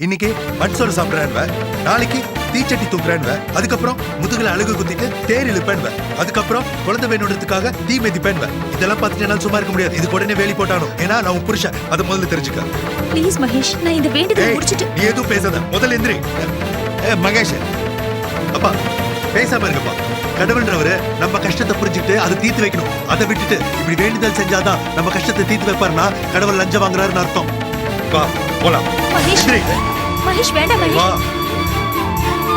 இன்னைக்கு மண்சோறு சாப்பிடுறேன்வ, நாளைக்கு தீச்சட்டி தூக்குறேன்வ, அதுக்கப்புறம் முதுகுல அழுகு குத்திட்டு தேர் இழுப்பேன்வ, அதுக்கப்புறம் குழந்தை வேணுன்றதுக்காக தீ மிதிப்பேன்வ. இதெல்லாம் பார்த்துட்டு என்னால சும்மா இருக்க முடியாது. இதுக்கு உடனே வேலி போட்டானும். ஏன்னா நான் உன் புருஷன், அதை முதல்ல தெரிஞ்சுக்க. ப்ளீஸ் மகேஷ், நான் இந்த வேண்டியதை முடிச்சிட்டு. நீ எதுவும் பேசாத, முதல்ல எந்திரி. மகேஷ் அப்பா பேசாம இருக்கப்பா. கடவுள்ன்றவரு நம்ம கஷ்டத்தை புரிஞ்சுக்கிட்டு அதை தீர்த்து வைக்கணும். அதை விட்டுட்டு இப்படி வேண்டுதல் செஞ்சாதான் நம்ம கஷ்டத்தை தீர்த்து வைப்பாருன்னா கடவுள் லஞ்சம் வாங்குறாருன்னு அர்த்தம். வா போலாம். மகேஷ், மகேஷ் வேண்டாம் மகேஷ்.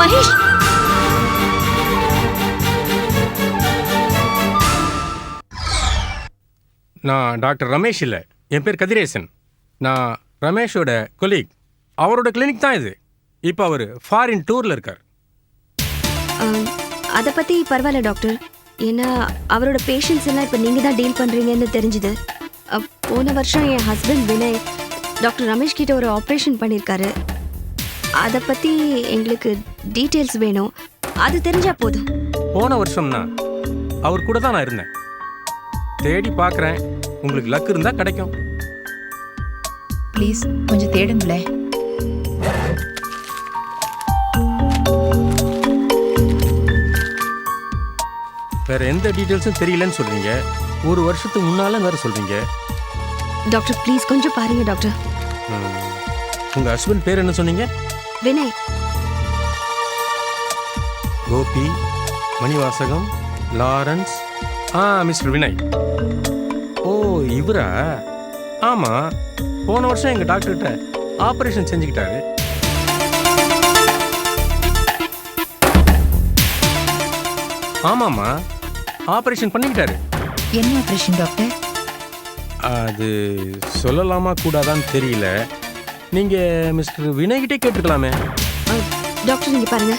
மகேஷ், நான் டாக்டர் ரமேஷ் இல்லை, என் பேர் கதிரேசன். நான் ரமேஷோட கொலீக். அவரோட கிளினிக் தான் இது. இப்போ அவர் ஃபாரின் டூரில் இருக்கார். அதை பற்றி பரவாயில்ல டாக்டர். ஏன்னா அவரோட பேஷண்ட்ஸ் எல்லாம் இப்போ நீங்கள் தான் டீல் பண்ணுறீங்கன்னு தெரிஞ்சுது. போன வருஷம் என் ஹஸ்பண்ட் வினய் டாக்டர் ரமேஷ் கிட்ட ஒரு ஆப்ரேஷன் பண்ணியிருக்காரு. அதை பற்றி எங்களுக்கு டீட்டெயில்ஸ் வேணும். அது தெரிஞ்சா போதும். போன வருஷம்னா அவர் கூட தான் நான் இருந்தேன். தேடி பார்க்குறேன், உங்களுக்கு லக் இருந்தால் கிடைக்கும். ப்ளீஸ் கொஞ்சம் தேடுங்களேன். வேற எந்த டீட்டெயில்ஸும் தெரியலன்னு சொல்றீங்க. ஒரு வருஷத்துக்கு முன்னால வேற சொல்றீங்க. டாக்டர் ப்ளீஸ் கொஞ்சம் பாருங்க டாக்டர். உங்க ஹஸ்பண்ட் பேர் என்ன சொன்னீங்க? வினய். கோபி, மணிவாசகம், லாரன்ஸ். மிஸ்டர் வினய். ஓ இவரா? ஆமா, போன வருஷம் எங்க டாக்டர்கிட்ட ஆபரேஷன் செஞ்சுக்கிட்டாரு. ஆமாம்மா, ஆபரேஷன் பண்ணிக்கிட்டாரு. என்ன ஆபரேஷன் டாக்டர்? அது சொல்லலாமா கூடாதான்னு தெரியல. நீங்க மிஸ்டர் வினய்கிட்டே கேட்டுக்கலாமே. டாக்டர் நீங்க பாருங்க,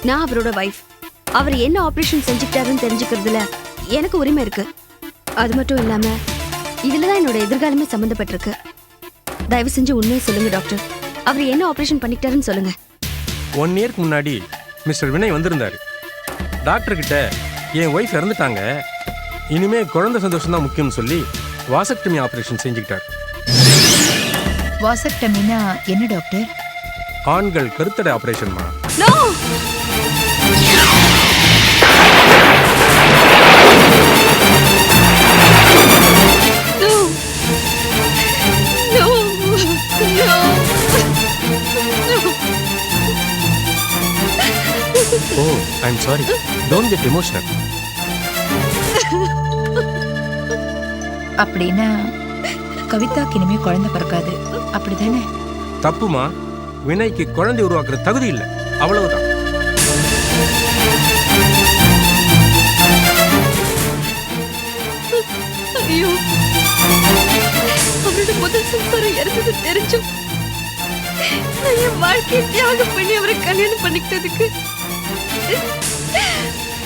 நான் அவரோட வைஃப். அவர் என்ன ஆபரேஷன் செஞ்சுக்கிட்டாருன்னு தெரிஞ்சுக்கிறதுல எனக்கு உரிமை இருக்கு. அது மட்டும் இல்லாம இதுல தான் என்னோட எதிர்காலமே சம்மந்தப்பட்டிருக்கு. தயவு செஞ்சு உண்மையை சொல்லுங்க டாக்டர். அவர் என்ன ஆபரேஷன் பண்ணிக்கிட்டாருன்னு சொல்லுங்க. 1 இயர்க்கு முன்னாடி மிஸ்டர் வினய் வந்திருந்தாரு. டாக்டர் கிட்ட என் ஒய்ஃப் இறந்துட்டாங்க, இனிமே குழந்தை சந்தோஷம் தான் முக்கியம்னு சொல்லி வாசக்டமி ஆபரேஷன் செஞ்சுக்கிட்டார். வாசக்டமினா என்ன டாக்டர்? ஆண்கள் கருத்தடை ஆபரேஷன்மா. No! Oh, I'm sorry. Don't get emotional. அப்படின்னா கவிதாக்கு இனிமே குழந்தை பிறக்காது, அப்படிதானே? தப்புமா. வினய்க்கு குழந்தை உருவாக்குற தகுதி இல்லை, அவ்வளவுதான். ஐயோ, அவரோட முதல் சம்சாரம் இறந்தது தெரிஞ்சும் நான் என் வாழ்க்கையை தியாகம் பண்ணி அவரை கல்யாணம் பண்ணிக்கிட்டதுக்கு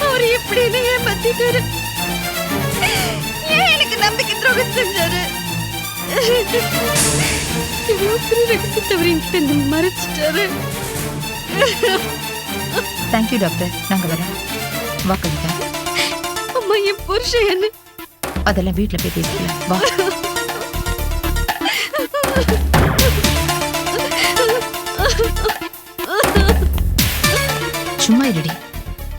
அவர் எப்படின்னு ஏமாத்திட்டாரு. ஏன் எனக்கு நம்பிக்கை துரோகம் செஞ்சாரு? இவ்வளவு பெரிய ரகசியத்தை அவர் என்கிட்ட இருந்து மறைச்சிட்டாரு. தேங்க்யூ டாக்டர், நாங்க வரோம். வா கவிதா. அம்மா, என் புருஷன் என்ன? அதெல்லாம் வீட்டுல போய் பேசிக்கலாம், வா. சும்மா இருடி.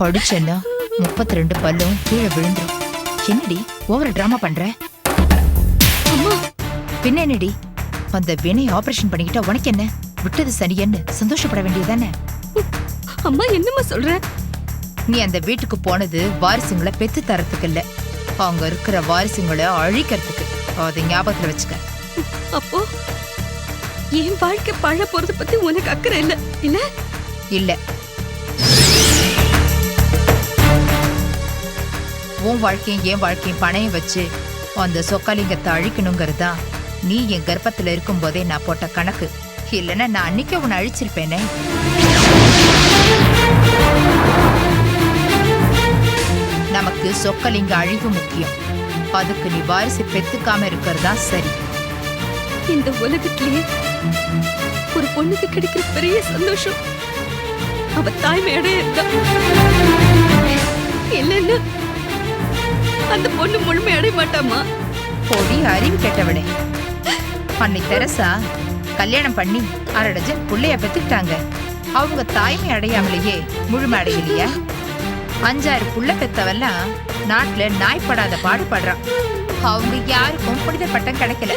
படிச்சேன்னா 32 பல்லும் கீழே விழுந்துரும். என்னடி ஓவர டிராமா பண்ற? அம்மா, பின்ன என்னடி? அந்த வினய் ஆபரேஷன் பண்ணிக்கிட்டா உனக்கு என்ன? விட்டது சரியன்னு சந்தோஷப்பட வேண்டியதானே? அம்மா என்னம்மா சொல்ற? நீ அந்த வீட்டுக்கு போனது வாரிசுங்களை பெத்து தரத்துக்கு இல்ல, அங்க இருக்கிற வாரிசுங்களை அழிக்கிறதுக்கு. அதை ஞாபகத்துல வச்சுக்க. அப்போ என் வாழ்க்கை பழ போறத பத்தி உனக்கு அக்கறை இல்ல? இல்ல இல்ல, உன் வாழ்க்கையும் என் வாழ்க்கையும் பணையம் வச்சு அந்த சொக்காலிங்கத்தை அழிக்கணுங்கிறதா நீ என் கர்ப்பத்துல இருக்கும் போதே நான் போட்ட கணக்கு. இல்லைன்னா நான் அன்னைக்கே உன்னை அழிச்சிருப்பேனே. நமக்கு சொக்கலிங்க அழிவு முக்கியம். அதுக்கு நீ வாரிசு பெத்துக்காம இருக்கிறதா சரி. இந்த உலகத்திலேயே ஒரு பொண்ணுக்கு கிடைக்கிற பெரிய சந்தோஷம் அவ தாய்மை அடையறதா. இல்லைன்னா அந்த பொண்ணு முழுமை அடைய மாட்டாமா? பொடி அறிவு கெட்டவனே. அன்னை தெரசா கல்யாணம் பண்ணி 1/2 டஜன் புள்ளைய பெத்துக்கிட்டாங்க. அவங்க தாய்மை அடையாமலேயே முழுமை அடையலையா? 5-6 புள்ள பெத்தவெல்லாம் நாட்டுல நாய்ப்படாத பாடுபடுறான். அவங்க யாருக்கும் புனித பட்டம் கிடைக்கல.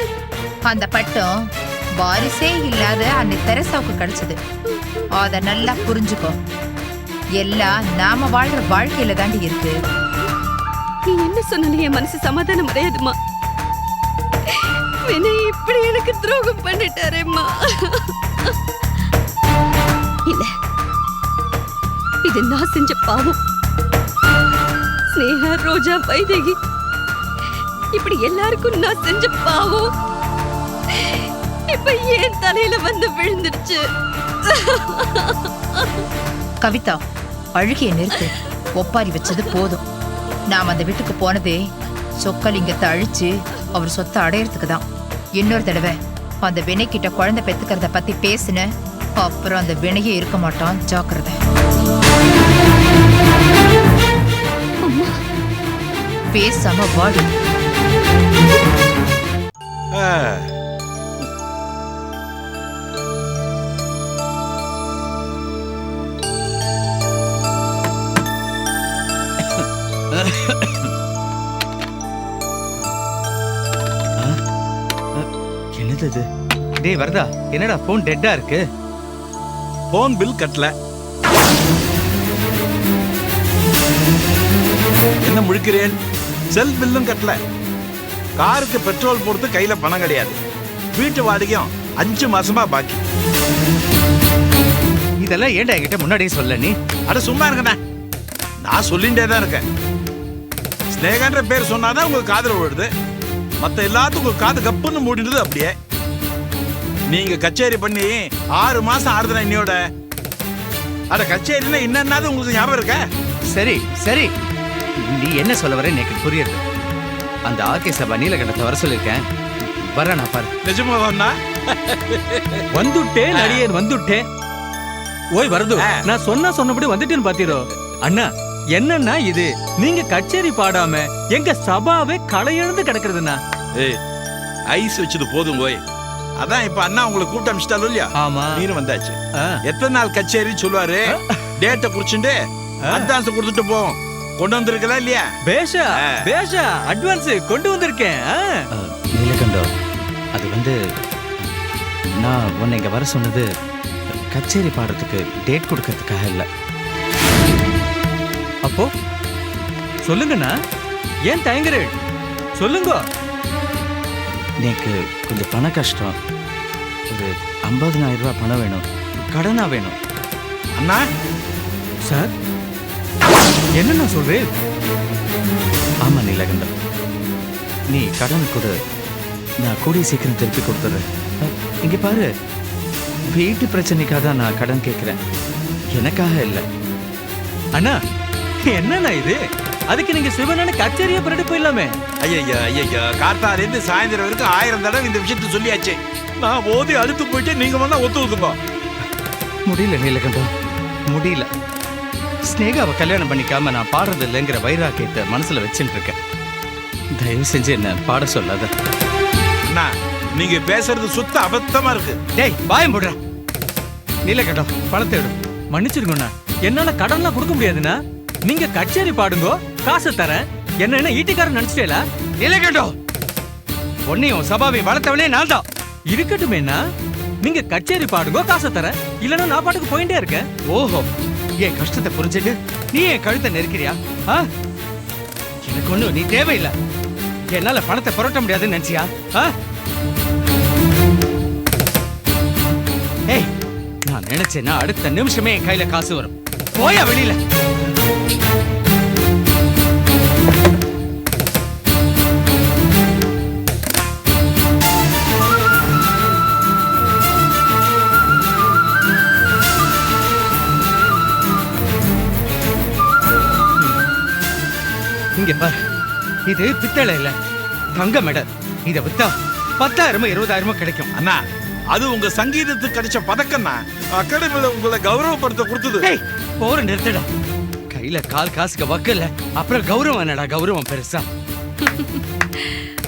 அந்த பட்டம் வாரிசே இல்லாத அன்னை தெரசாவுக்கு கிடைச்சது. அத நல்லா புரிஞ்சுக்கோ. எல்லாம் நாம வாழ்ற வாழ்க்கையில தாண்டி இருக்கு. நீ என்ன சொன்னாலும் என் மனசு சமாதானம் அடையாதுமா. வினய் இப்படி எனக்கு துரோகம் பண்ணிட்டாரேம்மா. இல்ல, இது நான் செஞ்ச பாவம். ஸ்னேகா, ரோஜா, வைதேகி இப்படி எல்லாருக்கும் நான் செஞ்ச பாவம் இப்ப ஏன் தலையில வந்து விழுந்துருச்சு. கவிதா, அழுகிய நிறுத்து. ஒப்பாரி வச்சது போதும். நாம் அந்த வீட்டுக்கு போனதே சொக்கலிங்கத்தை அழிச்சு அவர் சொத்தை அடையறதுக்கு தான். இன்னொரு தடவை அந்த வினை கிட்ட குழந்தை பெத்துக்கிறத பத்தி பேசுன, அப்புறம் அந்த வினையே இருக்க மாட்டான். ஜாக்கிரதை. பேசாம வாடி. என்னது இது? டேய் வரதா, என்னடா போன் டெட்டா இருக்கு? போன் பில் கட்டல. என்ன முழிக்கிறேன்? செல் பில்லும் கட்டல. காருக்கு பெட்ரோல் போடுறது கையில பணம் கிடையாது. வீட்டு வாடகையும் 5 மாசமா பாக்கி. இதெல்லாம் ஏன்டா என்கிட்ட முன்னாடியே சொல்ல நீ? அட சும்மா இருக்கண்ணா, நான் சொல்லிட்டே தான் இருக்கேன். ஸ்னேகான்ற பேர் சொன்னாதான் உங்களுக்கு காதுல விழுது. மத்த எல்லாத்துக்கும் உங்க காது கப்புன்னு மூடிடுது. அப்படியே நீங்க கச்சேரி பண்ணி 6 மாசம் ஆறுதுனா இன்னையோட. அட கச்சேரினா என்னன்னாது உங்களுக்கு ஞாபகம் இருக்க? சரி சரி, நீ என்ன சொல்ல வர எனக்கு புரியுது. அந்த ஆர்கே சபா நீலகண்டத்தை வர சொல்லிருக்கேன். வரேனா பாரு. நிஜமா வந்தா வந்துட்டேன் அடியேன், வந்துட்டேன். ஓய் வரது, நான் சொன்னபடி வந்துட்டேன்னு பாத்தீரோ? அண்ணா, என்னன்னா இது? நீங்க கச்சேரி பாடாம எங்க சபாவே களையிழந்து கிடக்குறதுண்ணா. ஏய், ஐஸ் வச்சது போதும் ஓய். அதான் இப்ப அண்ணா உங்களை கூட்டம் அமிச்சிட்டாலும் இல்லையா? ஆமா, நீரும் வந்தாச்சு. எத்தனை நாள் கச்சேரின்னு சொல்லுவாரு. டேட்டை குறிச்சுட்டு அட்வான்ஸ் கொடுத்துட்டு போவோம். கொண்டு வந்திருக்கா இல்லையா? பேஷா பேஷா, அட்வான்ஸ் கொண்டு வந்திருக்கேன். நீலகண்டம், அது வந்து நான் உன்னை இங்க வர சொன்னது கச்சேரி பாடுறதுக்கு டேட் கொடுக்கறதுக்காக இல்லை. அப்போ சொல்லுங்கண்ணா, ஏன் தயங்குறேன்? சொல்லுங்க. எனக்கு கொஞ்சம் பண கஷ்டம். ஒரு 50,000 ரூபாய் பணம் வேணும். கடனா வேணும். அண்ணா சார், என்னண்ணா சொல்றேன்? ஆமா நீலகண்டம், நீ கடன் கொடு, நான் கூடிய சீக்கிரம் திருப்பி கொடுத்துறேன். இங்க பாரு, வீட்டு பிரச்சனைக்காக தான் நான் கடன் கேட்கிறேன், எனக்காக இல்லை. அண்ணா, என்னண்ணா இது? அதுக்கு நீங்க சிவனான கச்சேரியா பண்ணிட்டு போயிடலாமே. ஐயா ஐயா, கார்த்தால இருந்து சாயந்தரம் வரைக்கும் 1000 தடவை இந்த விஷயத்த சொல்லியாச்சு. நான் ஓதி அழுத்து போயிட்டு நீங்க வந்தா ஒத்துக்குங்க. முடியல நீலகண்டம், முடியல. ஸ்னேகாவை கல்யாணம் பண்ணிக்காம நான் பாடுறது இல்லைங்கிற வைராக்கியத்தை மனசுல வச்சுட்டு இருக்கேன். தயவு செஞ்சு என்ன பாட சொல்லாத. அண்ணா, நீங்க பேசுறது சுத்த அபத்தமா இருக்கு. டேய் வாயம் போடுற. நீலகண்டம், பணத்தை எடு. மன்னிச்சிருங்கண்ணா, என்னால கடன்லாம் கொடுக்க முடியாதுண்ணா. நீங்க கச்சேரி பாடுங்கோ, காசை தரேன். என்ன ஈட்டிக்காரன் நினைச்சிட்டேல? நீலகண்டம், பொன்னையும் சபாவையும் வளர்த்தவனே நான் தான். இருக்கட்டுமேண்ணா, நீங்க கச்சேரி பாடுங்கோ, காசை தரேன். இல்லன்னா நான் பாட்டுக்கு போயிட்டே இருக்கேன். ஓஹோ, என் கஷ்டத்தை புரிஞ்சுட்டு நீ என் கழுத்தை நெருக்கிறியா? எனக்கு ஒண்ணு நீ தேவையில்லை. என்னால பணத்தை புரட்ட முடியாதுன்னு நினைச்சியா? ஏய், நான் நினைச்சேன்னா அடுத்த நிமிஷமே என் கையில காசு வரும். போயா வெளியில. இங்க பாரு, இது பித்தளை இல்ல, தங்க மெடல். இத வித்தா 10,000 20,000 கிடைக்கும். அண்ணா, அது உங்க சங்கீதத்துக்கு கிடைச்ச பதக்கம்னா. அகாடமியில உங்களை கௌரவப்படுத்த கொடுத்தது. போற நிறுத்தடா. கையில கால் காசுக்கு வக்கல, அப்புறம் கௌரவம் என்னடா? கௌரவம் பெருசா?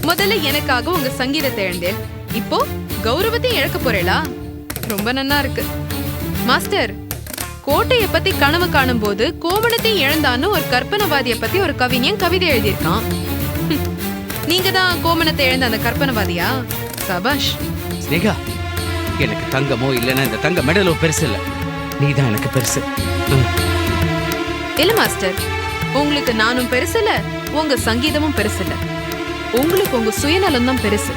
முதல்ல எனக்காக உங்க சங்கீதத்தை எழுந்தேன். இப்போ கௌரவத்தையும் இழக்க போறேளா? ரொம்ப நன்னா இருக்கு மாஸ்டர். கோட்டையை பத்தி கனவு காணும் போது கோவணத்தையும் இழந்தான்னு ஒரு கற்பனவாதியை பத்தி ஒரு கவிஞன் கவிதை எழுதியிருக்கான். நீங்க தான் கோமணத்தை இழந்த அந்த கற்பனவாதியா? சபாஷ். ஸ்னேகா, எனக்கு தங்கமோ இல்லைன்னா இந்த தங்க மெடலோ பெருசு இல்லை, நீதான் எனக்கு பெருசு. இல்ல மாஸ்டர், உங்களுக்கு நானும் பெருசு இல்ல, உங்க சங்கீதமும் பெருசு இல்ல. உங்களுக்கு உங்க சுயநலம் தான் பெருசு.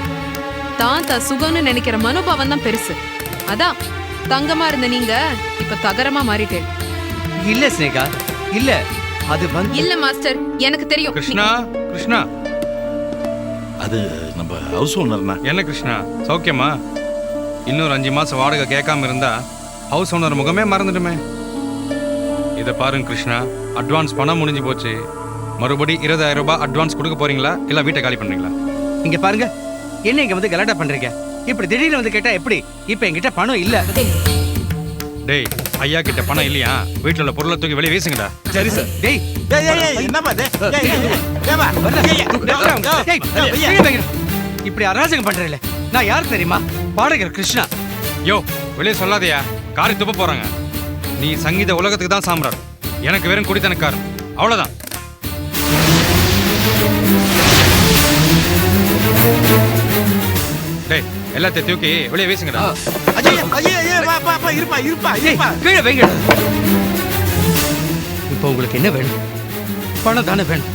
தான் சுகம்னு நினைக்கிற மனோபாவம் தான் பெருசு. அதான் தங்கமா இருந்த நீங்க இப்ப தகரமா மாறிட்டேன். இல்ல ஸ்னேகா, இல்ல. அது வந்து இல்ல மாஸ்டர், எனக்கு தெரியும். கிருஷ்ணா, கிருஷ்ணா. அது நம்ம ஹவுஸ் ஓனர்னா. என்ன கிருஷ்ணா, சௌக்கியமா? இன்னொரு 5 மாசம் வாடகை கேட்காம இருந்தா ஹவுஸ் ஓனர் முகமே மறந்துடுமே. இதை பாருங்க கிருஷ்ணா, அட்வான்ஸ் பணம் முடிஞ்சு போச்சு. மறுபடி 20,000 ரூபாய் அட்வான்ஸ் கொடுக்க போறீங்களா இல்ல வீட்டை காலி பண்றீங்களா? இங்க பாருங்க, என்ன இங்க வந்து கலாட்டா பண்றீங்க? இப்படி திடீர்னு வந்து கேட்டா எப்படி? இப்ப என்கிட்ட பணம் இல்ல. டேய், ஐயா கிட்ட பணம் இல்லையா? வீட்டுல உள்ள பொருளை தூக்கி வெளியே வீசுங்கடா. சரி சார். டேய், என்னப்பா இது? இப்படி அராஜகம் பண்றீங்களே, நான் யார் தெரியுமா? பாடகர் கிருஷ்ணா. யோ, வெளியே சொல்லாதயா, காரி துப்ப போறாங்க. நீ சங்கீத உலகத்துக்கு தான் சாம்ராட், எனக்கு வெறும் குடித்தனக்காரன், அவ்வளவுதான். டேய், எல்லாத்தையும் தூக்கி வெளியே வீசுங்கடா. கீழே வைங்க. இப்போ உங்களுக்கு என்ன வேணும்? பணம் தானே வேணும்.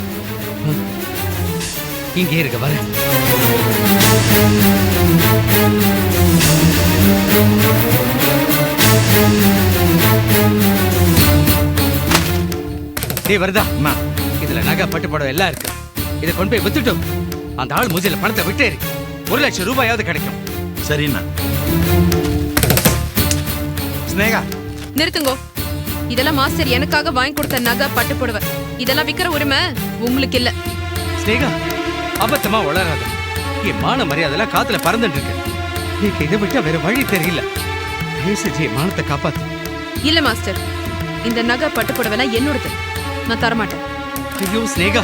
இங்கே இருக்க வர. டேய் வருதா, இதுல நகை பட்டு புடவை எல்லாம் இருக்கு. இதை கொண்டு போய் வித்துட்டோம், அந்த ஆள் மூஞ்சில பணத்தை விட்டேரு. 1 லட்சம் ரூபாயாவது கிடைக்கும். சரிண்ணா. ஸ்னேகா, நிறுத்துங்கோ. இதெல்லாம் மாஸ்டர் எனக்காக வாங்கி கொடுத்த நகை பட்டு புடவை. இதெல்லாம் விக்கிற உரிமை உங்களுக்கு இல்ல. ஸ்னேகா, அபத்தமா வளராத. என் மான மரியாதைலாம் காத்துல பறந்துட்டு இருக்கு. நீக்கு இதை விட்டா வேற வழி தெரியல. பேசி மானத்தை காப்பாத்து. இல்ல மாஸ்டர், இந்த நகை பட்டு புடவைலாம் என்னோடது. நான் தரமாட்டேன். ஐயோ ஸ்னேகா,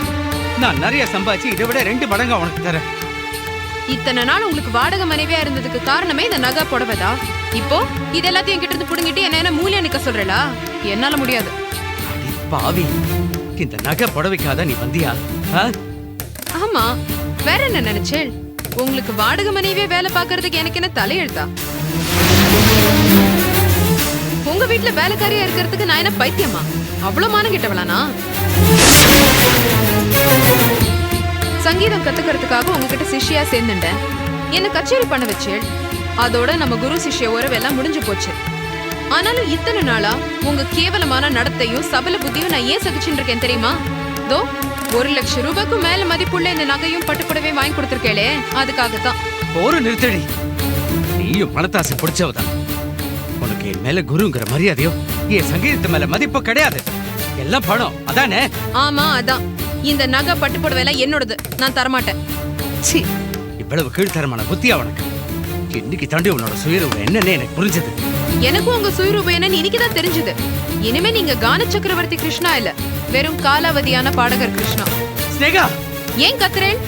நான் நிறைய சம்பாதிச்சு இதை விட 2 மடங்கா உனக்கு தரேன். இத்தனை நாள் உங்களுக்கு வாடகை மனைவியா இருந்ததுக்கு காரணமே இந்த நகை புடவைதான். இப்போ இது எல்லாத்தையும் என்கிட்ட இருந்து புடுங்கிட்டு என்ன மூலையா நிக்க சொல்றா? என்னால முடியாது. அடி பாவி, இந்த நகை புடவைக்காத நீ வந்தியா? ஆமா, வேற என்ன நினைச்சேன்? உங்களுக்கு வாடகை மனைவியே வேலை பாக்குறதுக்கு எனக்கு என்ன தலையெழுத்தா? உங்க வீட்டுல வேலைக்காரியா இருக்கிறதுக்கு நான் என்ன பைத்தியமா? அவ்வளவு மானம் கிட்டவளானா? சங்கீதம் கத்துக்கிறதுக்காக உங்ககிட்ட சிஷ்யா சேர்ந்துட்டேன். என்ன கச்சேரி பண்ண வச்சேன். அதோட நம்ம குரு சிஷ்ய உறவெல்லாம் முடிஞ்சு போச்சு. ஆனாலும் இத்தனை நாளா உங்க கேவலமான நடத்தையும் சபல புத்தியும் நான் ஏன் சகிச்சுட்டு இருக்கேன் தெரியுமா? தோ 1 லட்சம் ரூபாய்க்கு மேல மதிப்புள்ள இந்த நகையும் பட்டுப்புடவே வாங்கி கொடுத்திருக்கேளே, அதுக்காகத்தான். ஒரு நிறுத்தடி, நீயும் பணத்தாசை பிடிச்சவதான். உனக்கு என் மேல குருங்கிற மரியாதையோ என் சங்கீதத்து மேல மதிப்போ கிடையாது. எல்லாம் பணம், அதானே? ஆமா, அதான். இந்த நகை பட்டுப்புடவை எல்லாம் என்னோடது, நான் தரமாட்டேன். சி, இவ்வளவு கீழ்த்தரமான புத்தியா உனக்கு? இன்னைக்கு தாண்டி உன்னோட சுயரூபம் என்னன்னு எனக்கு புரிஞ்சது. எனக்கும் உங்க சுயரூபம் என்னன்னு இன்னைக்குதான் தெரிஞ்சது. இனிமே நீங்க கான சக்கரவர்த்தி கிருஷ்ணா இல்ல, வெறும் காலாவதியான பாடகர் கிருஷ்ணா. ஸ்னேகா, ஏன் கத்துறேன்?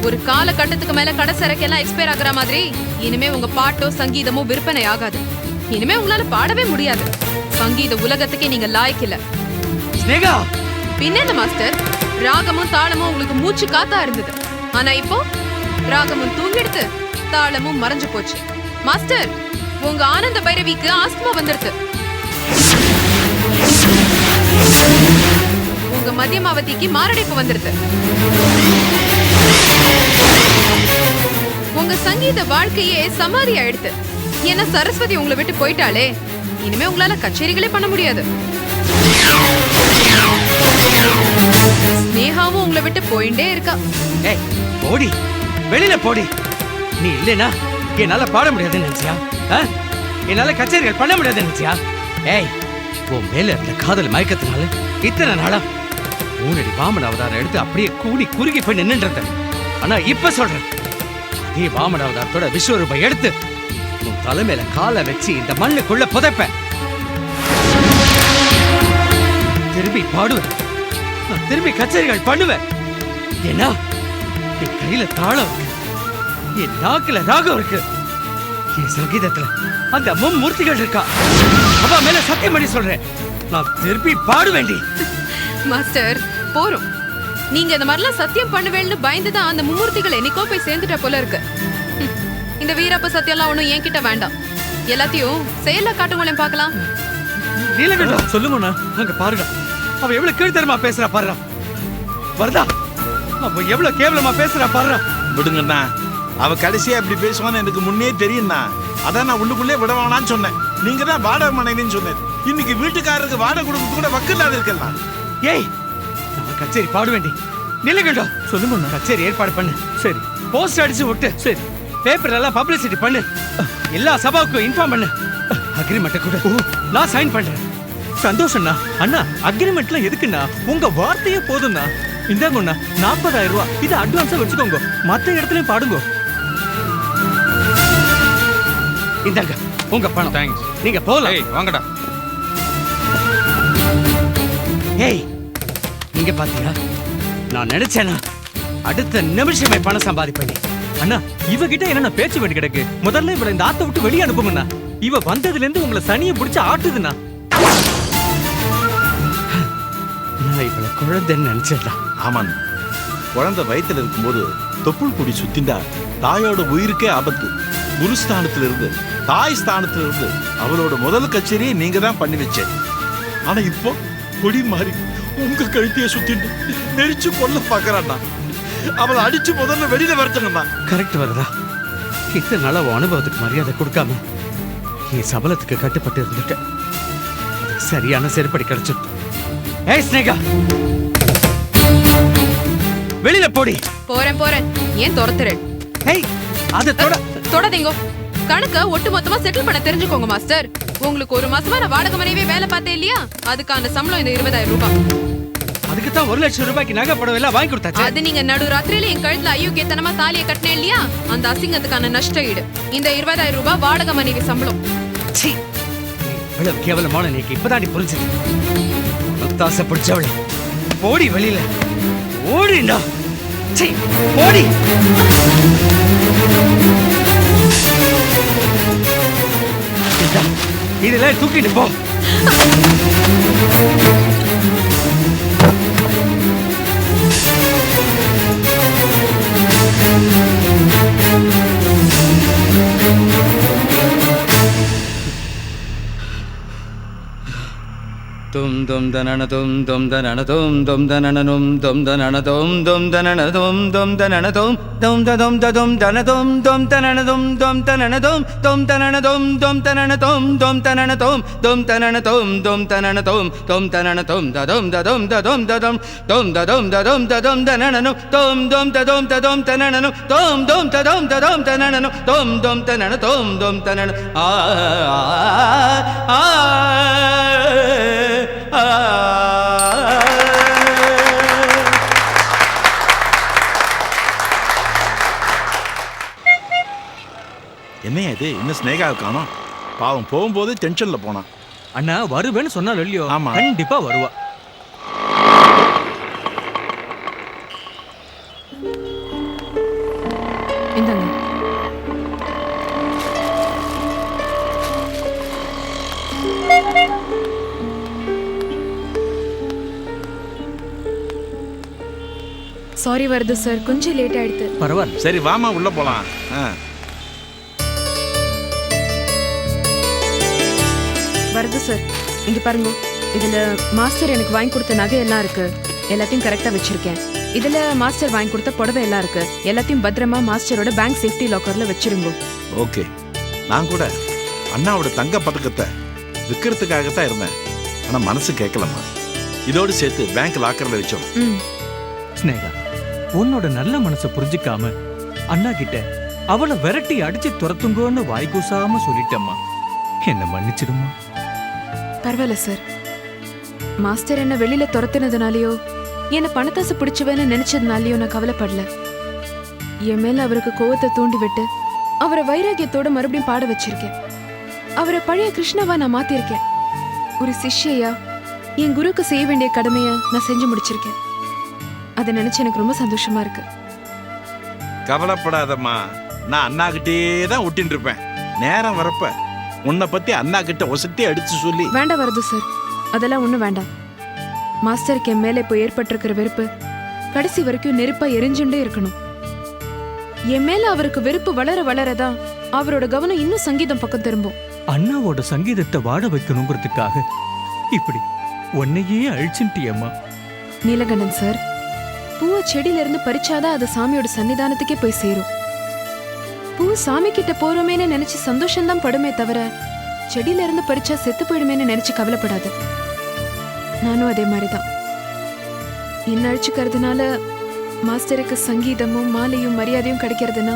ஒரு காலகட்டத்துக்கு மேல கடைசரக்கெல்லாம் எக்ஸ்பயர் ஆகுற மாதிரி இனிமே உங்க பாட்டோ சங்கீதமோ விற்பனை ஆகாது. இனிமே உங்களால பாடவே முடியாது. சங்கீத உலகத்துக்கே நீங்க லாய்க்கில்ல. ஸ்னேகா, பின்ன மாஸ்டர், ராகமும் தாளமும் உங்களுக்கு மூச்சு காத்தா இருந்தது. ஆனா இப்போ ராகமும் தூங்கிடுத்து, தாளமும் மறைஞ்சு போச்சு. மாஸ்டர், உங்க ஆனந்த பைரவிக்கு ஆஸ்துமா வந்துருது. உங்க மதியமாவதிக்கு மாரடைப்பு வந்துருது. உங்க சங்கீத வாழ்க்கையே சமாதி ஆயிடுத்து. ஏன்னா சரஸ்வதி உங்களை விட்டு போயிட்டாலே, இனிமே உங்களால கச்சேரிகளே பண்ண முடியாது. ஸ்னேகாவும் உங்களை விட்டு போயிட்டே இருக்கா. ஏய் போடி, வெளியில போடி. நீ இல்லைனா என்னால பாட முடியாதுன்னு நினைச்சியா? என்னால கச்சேரிகள் பண்ண முடியாதுன்னு நினைச்சியா? ஏய், உன் மேல இருந்த காதல் மயக்கத்தினால இத்தனை நாளா 3 அடி வாமன அவதாரம் எடுத்து அப்படியே கூடி குறுகி போய் நின்னுட்டு. ஆனா இப்ப சொல்றேன், அதே வாமன அவதாரத்தோட விஸ்வரூபம் எடுத்து உன் தலைமையில காலை வச்சு இந்த மண்ணுக்குள்ள புதைப்பேன். திரும்பி பாடுவேன், நான் திரும்பி கச்சேரிகள் பண்ணுவேன். ஏன்னா என் கையில தாளம் இருக்கு, என் நாக்குல ராகம் இருக்கு. என் சங்கீதத்துல அந்த மும்மூர்த்திகள் இருக்கா. அவ மேல சத்தியம் பண்ணி சொல்றேன், நான் திருப்பி பாட வேண்டி. மாஸ்டர் போறோம். நீங்க இந்த மாதிரிலாம் சத்தியம் பண்ணுவேன்னு பயந்துதான் அந்த மும்மூர்த்திகள் என்னைக்கோ போய் சேர்ந்துட்ட போல இருக்கு. இந்த வீரப்ப சத்தியம்லாம் ஒண்ணும் என்கிட்ட வேண்டாம். எல்லாத்தையும் செயல்ல காட்டுங்களேன் பார்க்கலாம். நீலகண்டம் சொல்லுங்கண்ணா, அங்க பாருடா, அவ எவ்வளவு கீழ்த்தரமா பேசுறா பாருடா. வரதா, அவ எவ்வளவு கேவலமா பேசுறா பாருடா. விடுங்கண்ணா, அவ கடைசியா இப்படி பேசுவான்னு எனக்கு முன்னே தெரியும்ண்ணா. அதான் நான் உள்ளுக்குள்ளே விட வேணான்னு சொன்னேன். நீங்க தான் வாடகை மனைவின்னு சொன்னேன். இன்னைக்கு வீட்டுக்காரருக்கு வாடகை கொடுக்க கூட வக்கு இல்லாத இருக்கலாம். ஏய், நான் கச்சேரி பாட வேண்டி. நீலகண்டம் சொல்லுங்கண்ணா, கச்சேரி ஏற்பாடு பண்ணு. சரி, போஸ்ட் அடிச்சு விட்டு, சரி, பேப்பர்ல எல்லாம் பப்ளிசிட்டி பண்ணு, எல்லா சபாவுக்கும் இன்ஃபார்ம் பண்ணு. அக்ரிமெண்ட்டை கூட நான் சைன் பண்றேன். சந்தோஷம்ண்ணா. அண்ணா, அக்ரிமெண்ட்லாம் எதுக்குண்ணா? உங்க வார்த்தையே போதும்ண்ணா. இந்தாங்கண்ணா 40,000 ரூபாய், இது அட்வான்ஸா வச்சுக்கோங்க, மத்த இடத்துலயும் பாடுங்க. இந்தாங்க உங்க பணம். தேங்க்ஸ். நீங்க போலாம். ஏய் வாங்கடா. ஏய், நீங்க பாத்தியா, நான் நினைச்சேனா அடுத்த நிமிஷமே பணம் சம்பாதிப்பேன். அண்ணா, இவகிட்ட என்ன பேச்சு வேண்டி கிடக்கு. முதல்ல இவளை இந்த ஆத்த விட்டு வெளியே அனுப்புங்கண்ணா. இவ வந்ததுல இருந்து உங்களை சனியை பிடிச்சு ஆட்டுதுண்ணா. நான் இவளை குழந்தைன்னு நினைச்சிடலாம். ஆமாண்ணா, குழந்தை வயித்துல இருக்கும்போது தொப்புள் கொடி சுத்திண்டா தாயோட உயிருக்கே ஆபத்து. குருஸ்தானத்துல இருந்து தாய் ஸ்தானத்துல இருந்து அவளோட முதல் கச்சேரியை நீங்க தான் பண்ணி வச்சேன். ஆனா இப்போ கொடி மாறி உங்க கழுத்தைய சுத்திண்டு நெரிச்சு கொல்ல பாக்குறான்னா. அவளை அடிச்சு முதல்ல வெளியில வரட்டுங்கண்ணா. கரெக்ட் வருதா? இத்தனை நாளா உன் அனுபவத்துக்கு மரியாதை கொடுக்காம என் சபலத்துக்கு கட்டுப்பட்டு இருந்துட்டேன். அதுக்கு சரியான செருப்படி கிடைச்சிட்டு. ஏய் ஸ்னேகா, வெளியில போடி. போறேன் போறேன். ஏன் துரத்துறேன்? ஏய், அது தொடாதீங்கோ. கணக்க ஒட்டு மொத்தமா செட்டில் பண்ண தெரிஞ்சுக்கோங்க மாஸ்டர். உங்களுக்கு ஒரு மாசமா நான் வாடகை மனைவியே வேலை பார்த்தேன் இல்லையா? அதுக்கான சம்பளம் இந்த 20,000 ரூபாய். அதுக்கு தான் 1 லட்சம் ரூபாய்க்கு நகை படம் எல்லாம் வாங்கி கொடுத்தாச்சு. அது நீங்க நடு ராத்திரியில என் கழுத்துல அயோக்கியத்தனமா தாலியை கட்டினேன் இல்லையா? அந்த அசிங்கத்துக்கான நஷ்ட ஈடு இந்த 20,000 ரூபாய் வாடகை மனைவி சம்பளம். சீ, இவ்வளவு கேவலமான நீக்கு இப்பதாண்டி புரிஞ்சது. தாசை பிடிச்சவள போடி வெளியில. ஓடிண்டா. சீ, போடி. இதெல்லாம் தூக்கிட்டு போ. Dum dum danana dum dum danana dum dum danana dum dum danana dum dum danana dum dum danana dum dum da dum da dum dana dum dum danana dum dum danana dum dum danana dum dum danana dum dum danana dum dum danana dum dum danana dum dum danana dum da dum da dum da dum da dum dum da dum da dum da dum danana no dum dum da dum da dum danana no dum dum da dum da dum danana no dum dum danana dum dum danana என்னையா இது, இன்னும் ஸ்னேகாவை காணோம்? பாவம், போகும்போது டென்ஷன்ல போனான். அண்ணா வருவேன்னு சொன்னாலும் இல்லையோ, ஆமா. கண்டிப்பா வருவா. இந்தாங்க. சாரி வருது சார், கொஞ்சம் லேட் ஆயிடுது. பரவாயில்ல. சரி வாமா உள்ள போலாம். வருது சார், இங்க பாருங்க. இதுல மாஸ்டர் எனக்கு வாங்கி கொடுத்த நகை எல்லாம் இருக்கு. எல்லாத்தையும் கரெக்டா வச்சிருக்கேன். இதுல மாஸ்டர் வாங்கி கொடுத்த புடவை எல்லாம் இருக்கு. எல்லாத்தையும் பத்திரமா மாஸ்டரோட பேங்க் சேஃப்டி லாக்கர்ல வச்சிருங்க. ஓகே. நான் கூட அண்ணாவோட தங்க பதக்கத்தை விற்கிறதுக்காகத்தான் இருந்தேன். ஆனா மனசு கேட்கலம்மா. இதோடு சேர்த்து பேங்க் லாக்கர்ல வச்சோம். ஸ்னேகா, உன்னோட நல்ல மனசை புரிஞ்சுக்காம அண்ணா கிட்ட அவளை விரட்டி அடிச்சு துரத்துங்கன்னு வாய்க்கூசாம சொல்லிட்டம்மா. என்ன மன்னிச்சிடுமா. பரவாயில்ல சார். மாஸ்டர் என்ன வெளியில துரத்துனதுனாலயோ என்ன பணத்தாசை பிடிச்சவன்னு நினைச்சதுனாலயோ நான் கவலைப்படல. என் மேல அவருக்கு கோவத்தை தூண்டி விட்டு அவரை வைராகியத்தோட மறுபடியும் பாட வச்சிருக்கேன். அவரை பழைய கிருஷ்ணவா நான் மாத்திருக்கேன். ஒரு சிஷ்யா என் குருக்கு செய்ய வேண்டிய கடமைய நான் செஞ்சு முடிச்சிருக்கேன். அதை நினைச்சு எனக்கு ரொம்ப சந்தோஷமா இருக்கு. கவலைப்படாதம்மா, நான் அண்ணா கிட்டே தான் ஒட்டின்னு இருப்பேன். நேரம் வரப்ப உன்னை பத்தி அண்ணா கிட்ட ஒசத்தி அடிச்சு சொல்லி. வேண்டாம் வருது சார், அதெல்லாம் ஒண்ணும் வேண்டாம். மாஸ்டருக்கு என் மேல இப்போ ஏற்பட்டிருக்கிற வெறுப்பு கடைசி வரைக்கும் நெருப்பா எரிஞ்சுட்டே இருக்கணும். என் மேல அவருக்கு வெறுப்பு வளர வளரதான் அவரோட கவனம் இன்னும் சங்கீதம் பக்கம் திரும்பும். அண்ணாவோட சங்கீதத்தை வாட வைக்கணுங்கிறதுக்காக இப்படி உன்னையே அழிச்சுட்டியம்மா. நீலகண்டன் சார், பூவை செடியில இருந்து பறிச்சாதான் அது சாமியோட சன்னிதானத்துக்கே போய் சேரும். பூ சாமி கிட்ட போறோமேன்னு நினைச்சு சந்தோஷம்தான் படுமே தவிர செடியில இருந்து பறிச்சா செத்து போயிடுமேன்னு நினைச்சு கவலைப்படாது. நானும் அதே மாதிரிதான். என்ன அழிச்சுக்கிறதுனால மாஸ்டருக்கு சங்கீதமும் மாலையும் மரியாதையும் கிடைக்கிறதுனா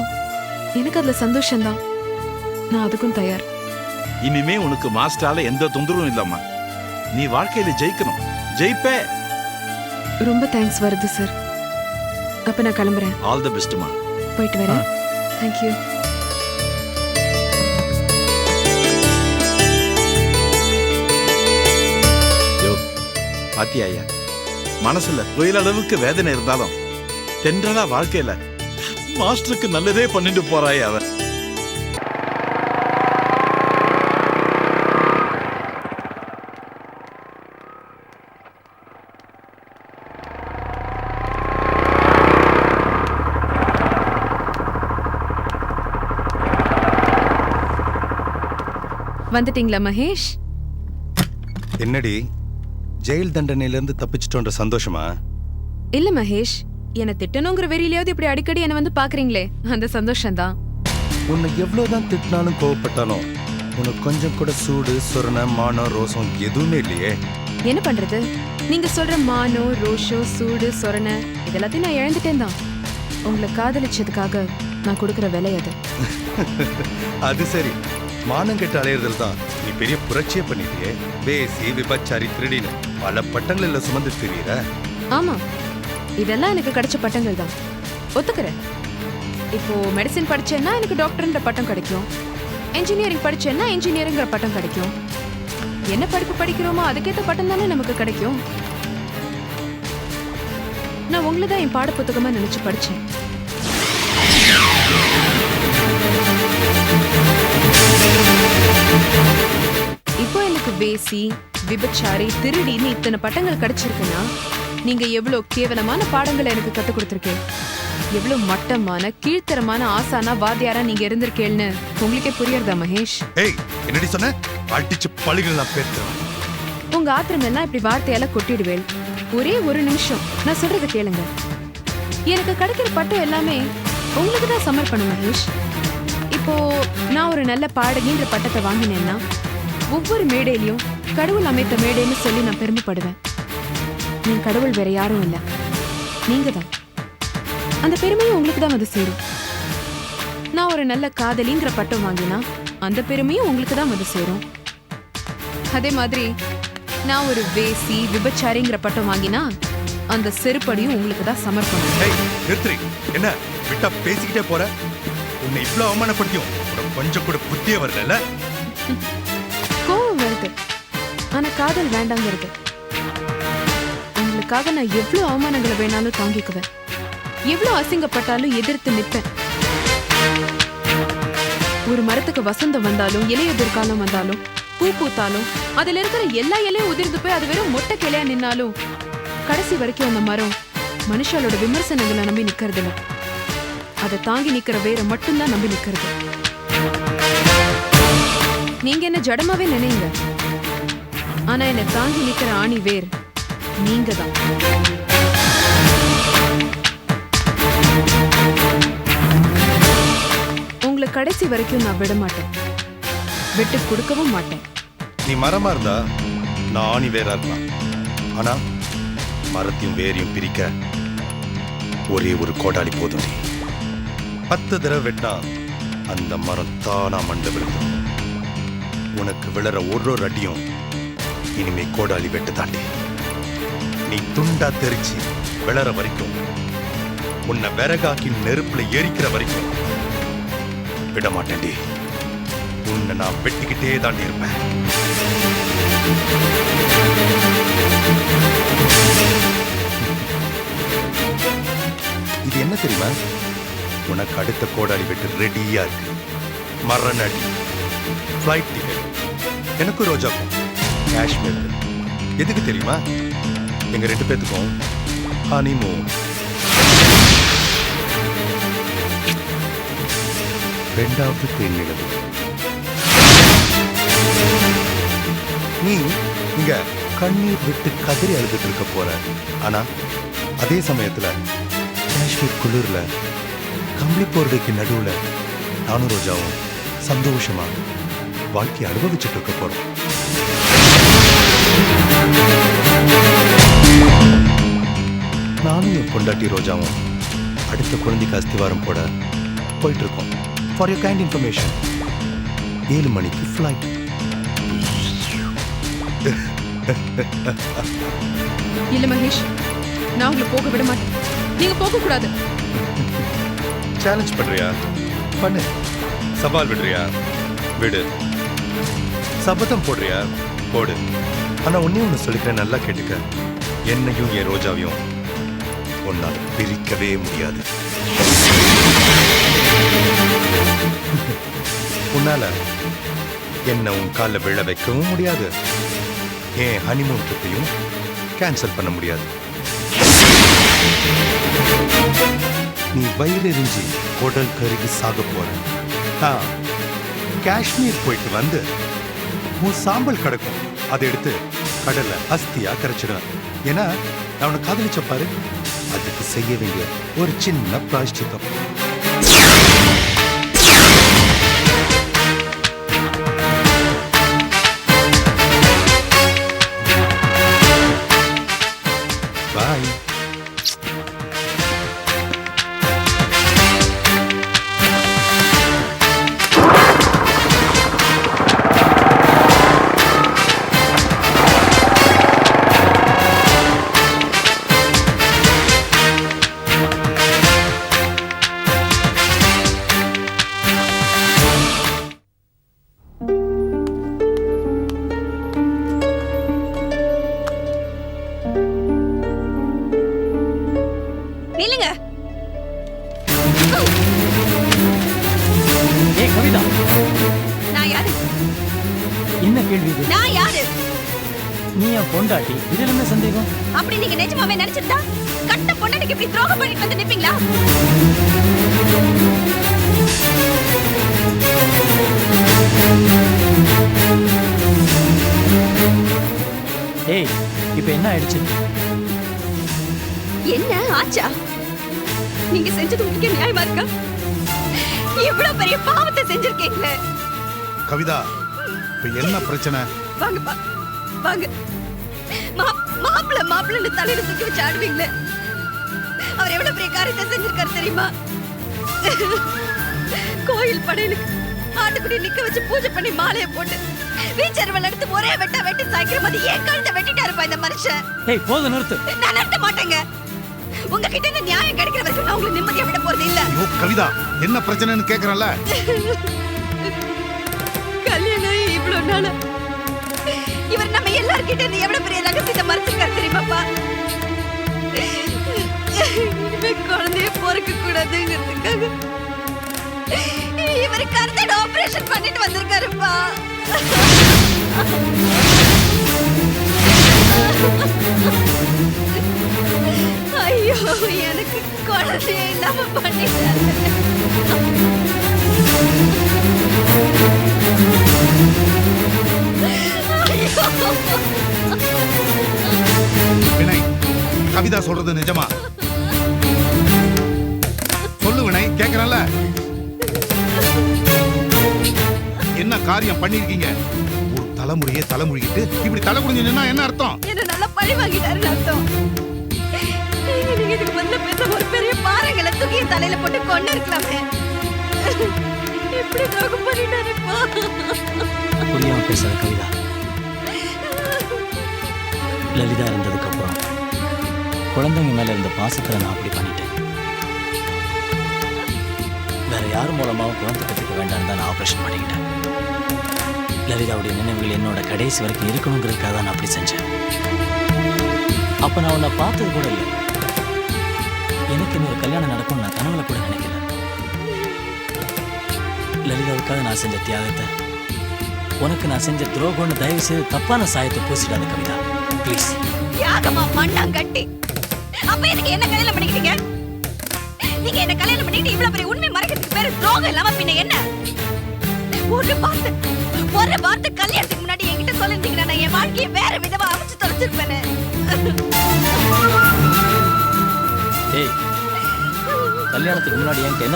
எனக்கு அதுல சந்தோஷம்தான். நான் அதுக்கும் தயார். இனிமே உனக்கு மாஸ்டரால எந்த தொந்தரவும் இல்லம்மா. நீ வாழ்க்கையில ஜெயிக்கணும், ஜெயிப்பே. ரொம்ப தேங்க்ஸ் வருது சார். அப்ப நான் கிளம்புறேன். ஆல் தி பெஸ்ட்மா. போயிட்டு வரேன். தேங்க்யூ. பாத்தியா, மனசுல புயல் அளவுக்கு வேதனை இருந்தாலும் தென்றலா வாழ்க்கையில மாஸ்டருக்கு நல்லதே பண்ணிட்டு போறாய் அவ. வந்துட்டீங்களா மகேஷ்? என்னடி ஜெயில் தண்டனையிலிருந்து தப்பிச்சிட்டோன்ற சந்தோஷமா? இல்ல மகேஷ், என்ன திட்டணுங்கிற வெறியிலையாவது இப்படி அடிக்கடி என்ன வந்து பாக்குறீங்களே, அந்த சந்தோஷம்தான். உன்னை எவ்வளவுதான் திட்டினாலும் கோவப்பட்டாலும் உனக்கு கொஞ்சம் கூட சூடு சொரண மானம் ரோசம் எதுவுமே இல்லையே. என்ன பண்றது, நீங்க சொல்ற மானம் ரோஷம் சூடு சொரண இதெல்லாத்தையும் நான் இழந்துட்டேன் தான். உங்களை காதலிச்சதுக்காக நான் கொடுக்கற விலை அது. அது சரி, மானம் கெட்டு அலையிறதுல தான் நீ பெரிய புரட்சியே பண்ணிட்டியே. பேசி விபச்சாரி திருடின்னு பல பட்டங்களில் சுமந்து திரியிற. ஆமா, இதெல்லாம் எனக்கு கிடைச்ச பட்டங்கள் தான், ஒத்துக்கிறேன். இப்போ மெடிசின் படிச்சேன்னா எனக்கு டாக்டர்ன்ற பட்டம் கிடைக்கும், இன்ஜினியரிங் படிச்சேன்னா இன்ஜினியரிங்கிற பட்டம் கிடைக்கும். என்ன படிப்பு படிக்கிறோமோ அதுக்கேற்ற பட்டம் தானே நமக்கு கிடைக்கும். நான் உங்களை தான் என் பாட புத்தகமா நினைச்சு படிச்சேன். இப்போ எனக்கு வேசி விபச்சாரி திருடின்னு இத்தனை பட்டங்கள் கிடைச்சிருக்குன்னா நீங்க எவ்வளவு கேவலமான பாடங்களை எனக்கு கத்துக் கொடுத்துருக்கேன், எவ்வளவு மட்டமான கீழ்த்தரமான ஆசானா வாத்தியாரா நீங்க இருந்திருக்கேன்னு உங்களுக்கே புரியறதா மகேஷ்? ஏய், என்னடி சொன்ன? அடிச்சு பழிகள் நான் பேசுறேன். உங்க ஆத்திரம் எல்லாம் இப்படி வார்த்தையால கொட்டிடுவேன். ஒரே ஒரு நிமிஷம் நான் சொல்றதை கேளுங்க. எனக்கு கிடைக்கிற பட்டம் எல்லாமே உங்களுக்கு தான் சமர்ப்பணம் மகேஷ். இப்போ நான் ஒரு நல்ல பாடகின்ற பட்டத்தை வாங்கினேன்னா ஒவ்வொரு மேடையிலையும் கடவுள் அமைத்த மேடைன்னு சொல்லி நான் பெருமைப்படுவேன். என் கடவுள் வேற யாரும் இல்லை, நீங்க தான். அந்த பெருமையும் உங்களுக்கு தான் வந்து சேரும். நான் ஒரு நல்ல காதலிங்கிற பட்டம் வாங்கினா அந்த பெருமையும் உங்களுக்கு தான் வந்து சேரும். அதே மாதிரி நான் ஒரு வேசி விபச்சாரிங்கிற பட்டம் வாங்கினா அந்த செருப்படியும் உங்களுக்கு தான் சமர்ப்பணம். ஏய், நிறுத்துறி. என்ன விட்டா பேசிக்கிட்டே போற? உன்னை இவ்வளவு அவமானப்படுத்தியும் உனக்கு கொஞ்சம் கூட புத்தியே வரல. கோவம் வருது, ஆனா காதல் வேண்டாங்கிறது. உங்களுக்காக நான் எவ்வளவு அவமானங்களை வேணாலும் தாங்கிக்குவேன், எவ்வளவு அசிங்கப்பட்டாலும் எதிர்த்து நிற்பேன். ஒரு மரத்துக்கு வசந்தம் வந்தாலும் இலையுதிர் காலம் வந்தாலும் பூ பூத்தாலும் அதுல இருக்கிற எல்லா இலையும் உதிர்ந்து போய் அது வெறும் மொட்டை கிளையா நின்னாலும் கடைசி வரைக்கும் அந்த மரம் மனுஷாலோட விமர்சனங்களை நம்பி நிக்கிறது இல்ல, அதை தாங்கி நிக்கிற வேற மட்டும்தான் நம்பி நிக்கிறது. நீங்க என்ன ஜடமாவே நினைங்க, ஆனா என்ன தாங்கி நிக்கிற ஆணி வேர் நீங்க தான். உங்களை கடைசி வரைக்கும் நான் விட மாட்டேன், விட்டு கொடுக்கவும் மாட்டேன். நீ மரமா இருந்தா நான் ஆணி வேறா இருக்கலாம். ஆனா மரத்தையும் வேரையும் பிரிக்க ஒரே ஒரு கோடாலி போதும். 10 தடவை வெட்டினா அந்த மரம் தானா மண்ட விழுந்துடும். உனக்கு விழற ஒரு அடியும் இனிமே கோடாலி வெட்டு தாண்டி. நீ துண்டா தெரிச்சு விழற வரைக்கும், உன்னை விறகாக்கி நெருப்புல எரிக்கிற வரைக்கும் விட மாட்டேன்டி. உன்னை நான் வெட்டிக்கிட்டே தாண்டி இருப்பேன். இது என்ன தெரியுமா? உனக்கு அடுத்த கோடாலி வெட்டு ரெடியா இருக்கு. மரண அடி. ஃப்ளைட் டிக்கெட் எனக்கும் ரோஜாக்கும் காஷ்மீருக்கு. எதுக்கு தெரியுமா? எங்க 2 பேத்துக்கும் ஹனிமூன். 2வது தேனிலவு. நீ இங்க கண்ணீர் விட்டு கதறி அழுதுட்டு இருக்க போற. ஆனா அதே சமயத்துல காஷ்மீர் குளிர்ல கம்பளி போர்வைக்கு நடுவுல நானும் ரோஜாவும் சந்தோஷமா வாழ்க்கையை அனுபவிச்சுட்டு இருக்க போறோம். நானும் என் பொண்டாட்டி ரோஜாவும் அடுத்த குழந்தைக்கு அஸ்திவாரம் போட போயிட்டு இருக்கோம். ஃபார் யூர் கைண்ட் இன்ஃபர்மேஷன் 7 மணிக்கு ஃப்ளைட். இல்ல மகேஷ், நான் உங்களை போக விட மாட்டேன். நீங்க போக கூடாது. சேலஞ்ச் பண்றியா? பண்ணு. சவால் விடுறியா? விடு. சபதம் போடுறியா? போடு. ஆனா ஒண்ணு சொல்லிக்கிறேன், நல்லா கேட்டுக்க. என்னையும் என் ரோஜாவையும் உன்னால பிரிக்கவே முடியாது. உன்னால என்ன உன் காலில் விழ வைக்கவும் முடியாது. என் ஹனிமூன் ட்ரிப்பையும் கேன்சல் பண்ண முடியாது. நீ வயிறெறிஞ்சி உடல் கருகி சாக போற. காஷ்மீர் போயிட்டு வந்து உன் சாம்பல் கிடக்கும், அதை எடுத்து கடல்ல அஸ்தியா கரைச்சிடுவேன். ஏன்னா நான் உன்னை காதலிச்ச பாரு, அதுக்கு செய்ய வேண்டிய ஒரு சின்ன பிராயஷ்சித்தம். பாய். நில்லுங்க. ஏய் கவிதா, நான் யாரு? என்ன கேள்வி இது? நான் யாரு? நீ என் பொண்டாட்டி, இதுல என்ன சந்தேகம்? அப்படி நீங்க நிஜமாவே நினைச்சிருந்தா கட்ட பொண்டாட்டிக்கு இப்படி துரோகம் பண்ணிட்டு வந்து நிப்பீங்களா? ஏய், இப்போ என்ன ஆயிடுச்சு? என்ன ஆச்சா? நீங்க செஞ்சது உங்களுக்கு நியாயமா இருக்கா? இவ்வளவு பெரிய பாவத்தை செஞ்சிருக்கீங்களே. கவிதா, இப்ப என்ன பிரச்சனை? வாங்கப்பா, வாங்க. மாப்பிள்ளை தலையில தூக்கி வச்சு ஆடுவீங்களே, அவர் எவ்வளவு பெரிய காரியத்தை செஞ்சிருக்காரு தெரியுமா? கோயில் படையிலுக்கு ஆட்டுக்குடி நிக்க வச்சு பூஜை பண்ணி மாலையை போட்டு வீச்சருவல் எடுத்து ஒரே வெட்டி சாய்க்கிற மாதிரி ஏன் கழுத்தை வெட்டிட்டாருப்பா இந்த மனுஷன். ஏய் போதும், நிறுத்து. நான் நிறுத்த மாட்டேங்க. உங்ககிட்ட இந்த நியாயம் கிடைக்கிற வரைக்கும் நான் உங்களை நிம்மதியா விட போறது இல்ல. ஐயோ கவிதா, என்ன பிரச்சனைன்னு கேக்குறேன்ல. கல்யாணம் இவ்வளவு நாளா இவர் நம்ம எல்லார்கிட்ட இருந்து எவ்வளவு பெரிய ரகசியத்தை மறைச்சிருக்காரு தெரியுமாப்பா? இனிமே குழந்தைய பொறுக்க கூடாதுங்கிறதுக்காக இவர் கருத்தட ஆபரேஷன் பண்ணிட்டு வந்திருக்காருப்பா. ஐயோ, எனக்கு குழந்தைய இல்லாம பண்ணிட்டாரு. வினய், கவிதா சொல்றது நிஜமா? சொல்லு வினய், கேக்குறல. என்ன காரியம் பண்ணிருக்கீங்க? ஒரு தலைமுறையே தலைமுழிக்கிட்டு இப்படி தலை குடிஞ்சு நின்னா என்ன அர்த்தம்? என்ன நல்லா பழி வாங்கிட்டாருன்னு அர்த்தம். நீங்க இதுக்கு பதிலா பேச ஒரு பெரிய பாறைகளை தூக்கி தலையில போட்டு கொண்டு இருக்கலாமே. இப்படி துரோகம் பண்ணிட்டாருப்பா. புரியாம பேசாத கவிதா. லலிதா இருந்ததுக்கு அப்புறம் குழந்தைங்க மேல இருந்த பாசத்துல நான் அப்படி பண்ணிட்டேன். வேற யார் மூலமாவும் குழந்தை கத்துக்க வேண்டாம் தான் நான் ஆபரேஷன் பண்ணிக்கிட்டேன். லலிதாவுடைய நினைவுகள் என்னோட கடைசி வரைக்கும் இருக்கணுங்கிறதுக்காக தான் நான் அப்படி செஞ்சேன். அப்ப நான் உன்னை பார்த்தது கூட இல்லை. எனக்கு இன்னொரு கல்யாணம் நடக்கும் நான் கனவுல கூட நினைக்கல. லலிதாவுக்காக நான் செஞ்ச தியாகத்தை உனக்கு நான் செஞ்ச துரோகம்னு தயவு செய்து தப்பான சாயத்தை பூசிடாத கவிதா, ப்ளீஸ். யாகமா மண்ணாங்கட்டி. அப்ப எனக்கு என்ன கல்யாணம் பண்ணிக்கிட்டீங்க? நீங்க என்ன கல்யாணம் பண்ணிட்டு இவ்வளவு பெரிய உண்மை மறைக்கிறதுக்கு பேரு துரோகம் இல்லாம பின்ன என்ன? ஒரு வார்த்தை கல்யாணத்துக்கு முன்னாடி என்கிட்ட சொல்லிருந்தீங்கன்னா நான் என் வாழ்க்கையை வேற விதமா அமைச்சு தொலைச்சிருப்பேன்னு. ஏய், கல்யாணத்துக்கு முன்னாடி என்கிட்ட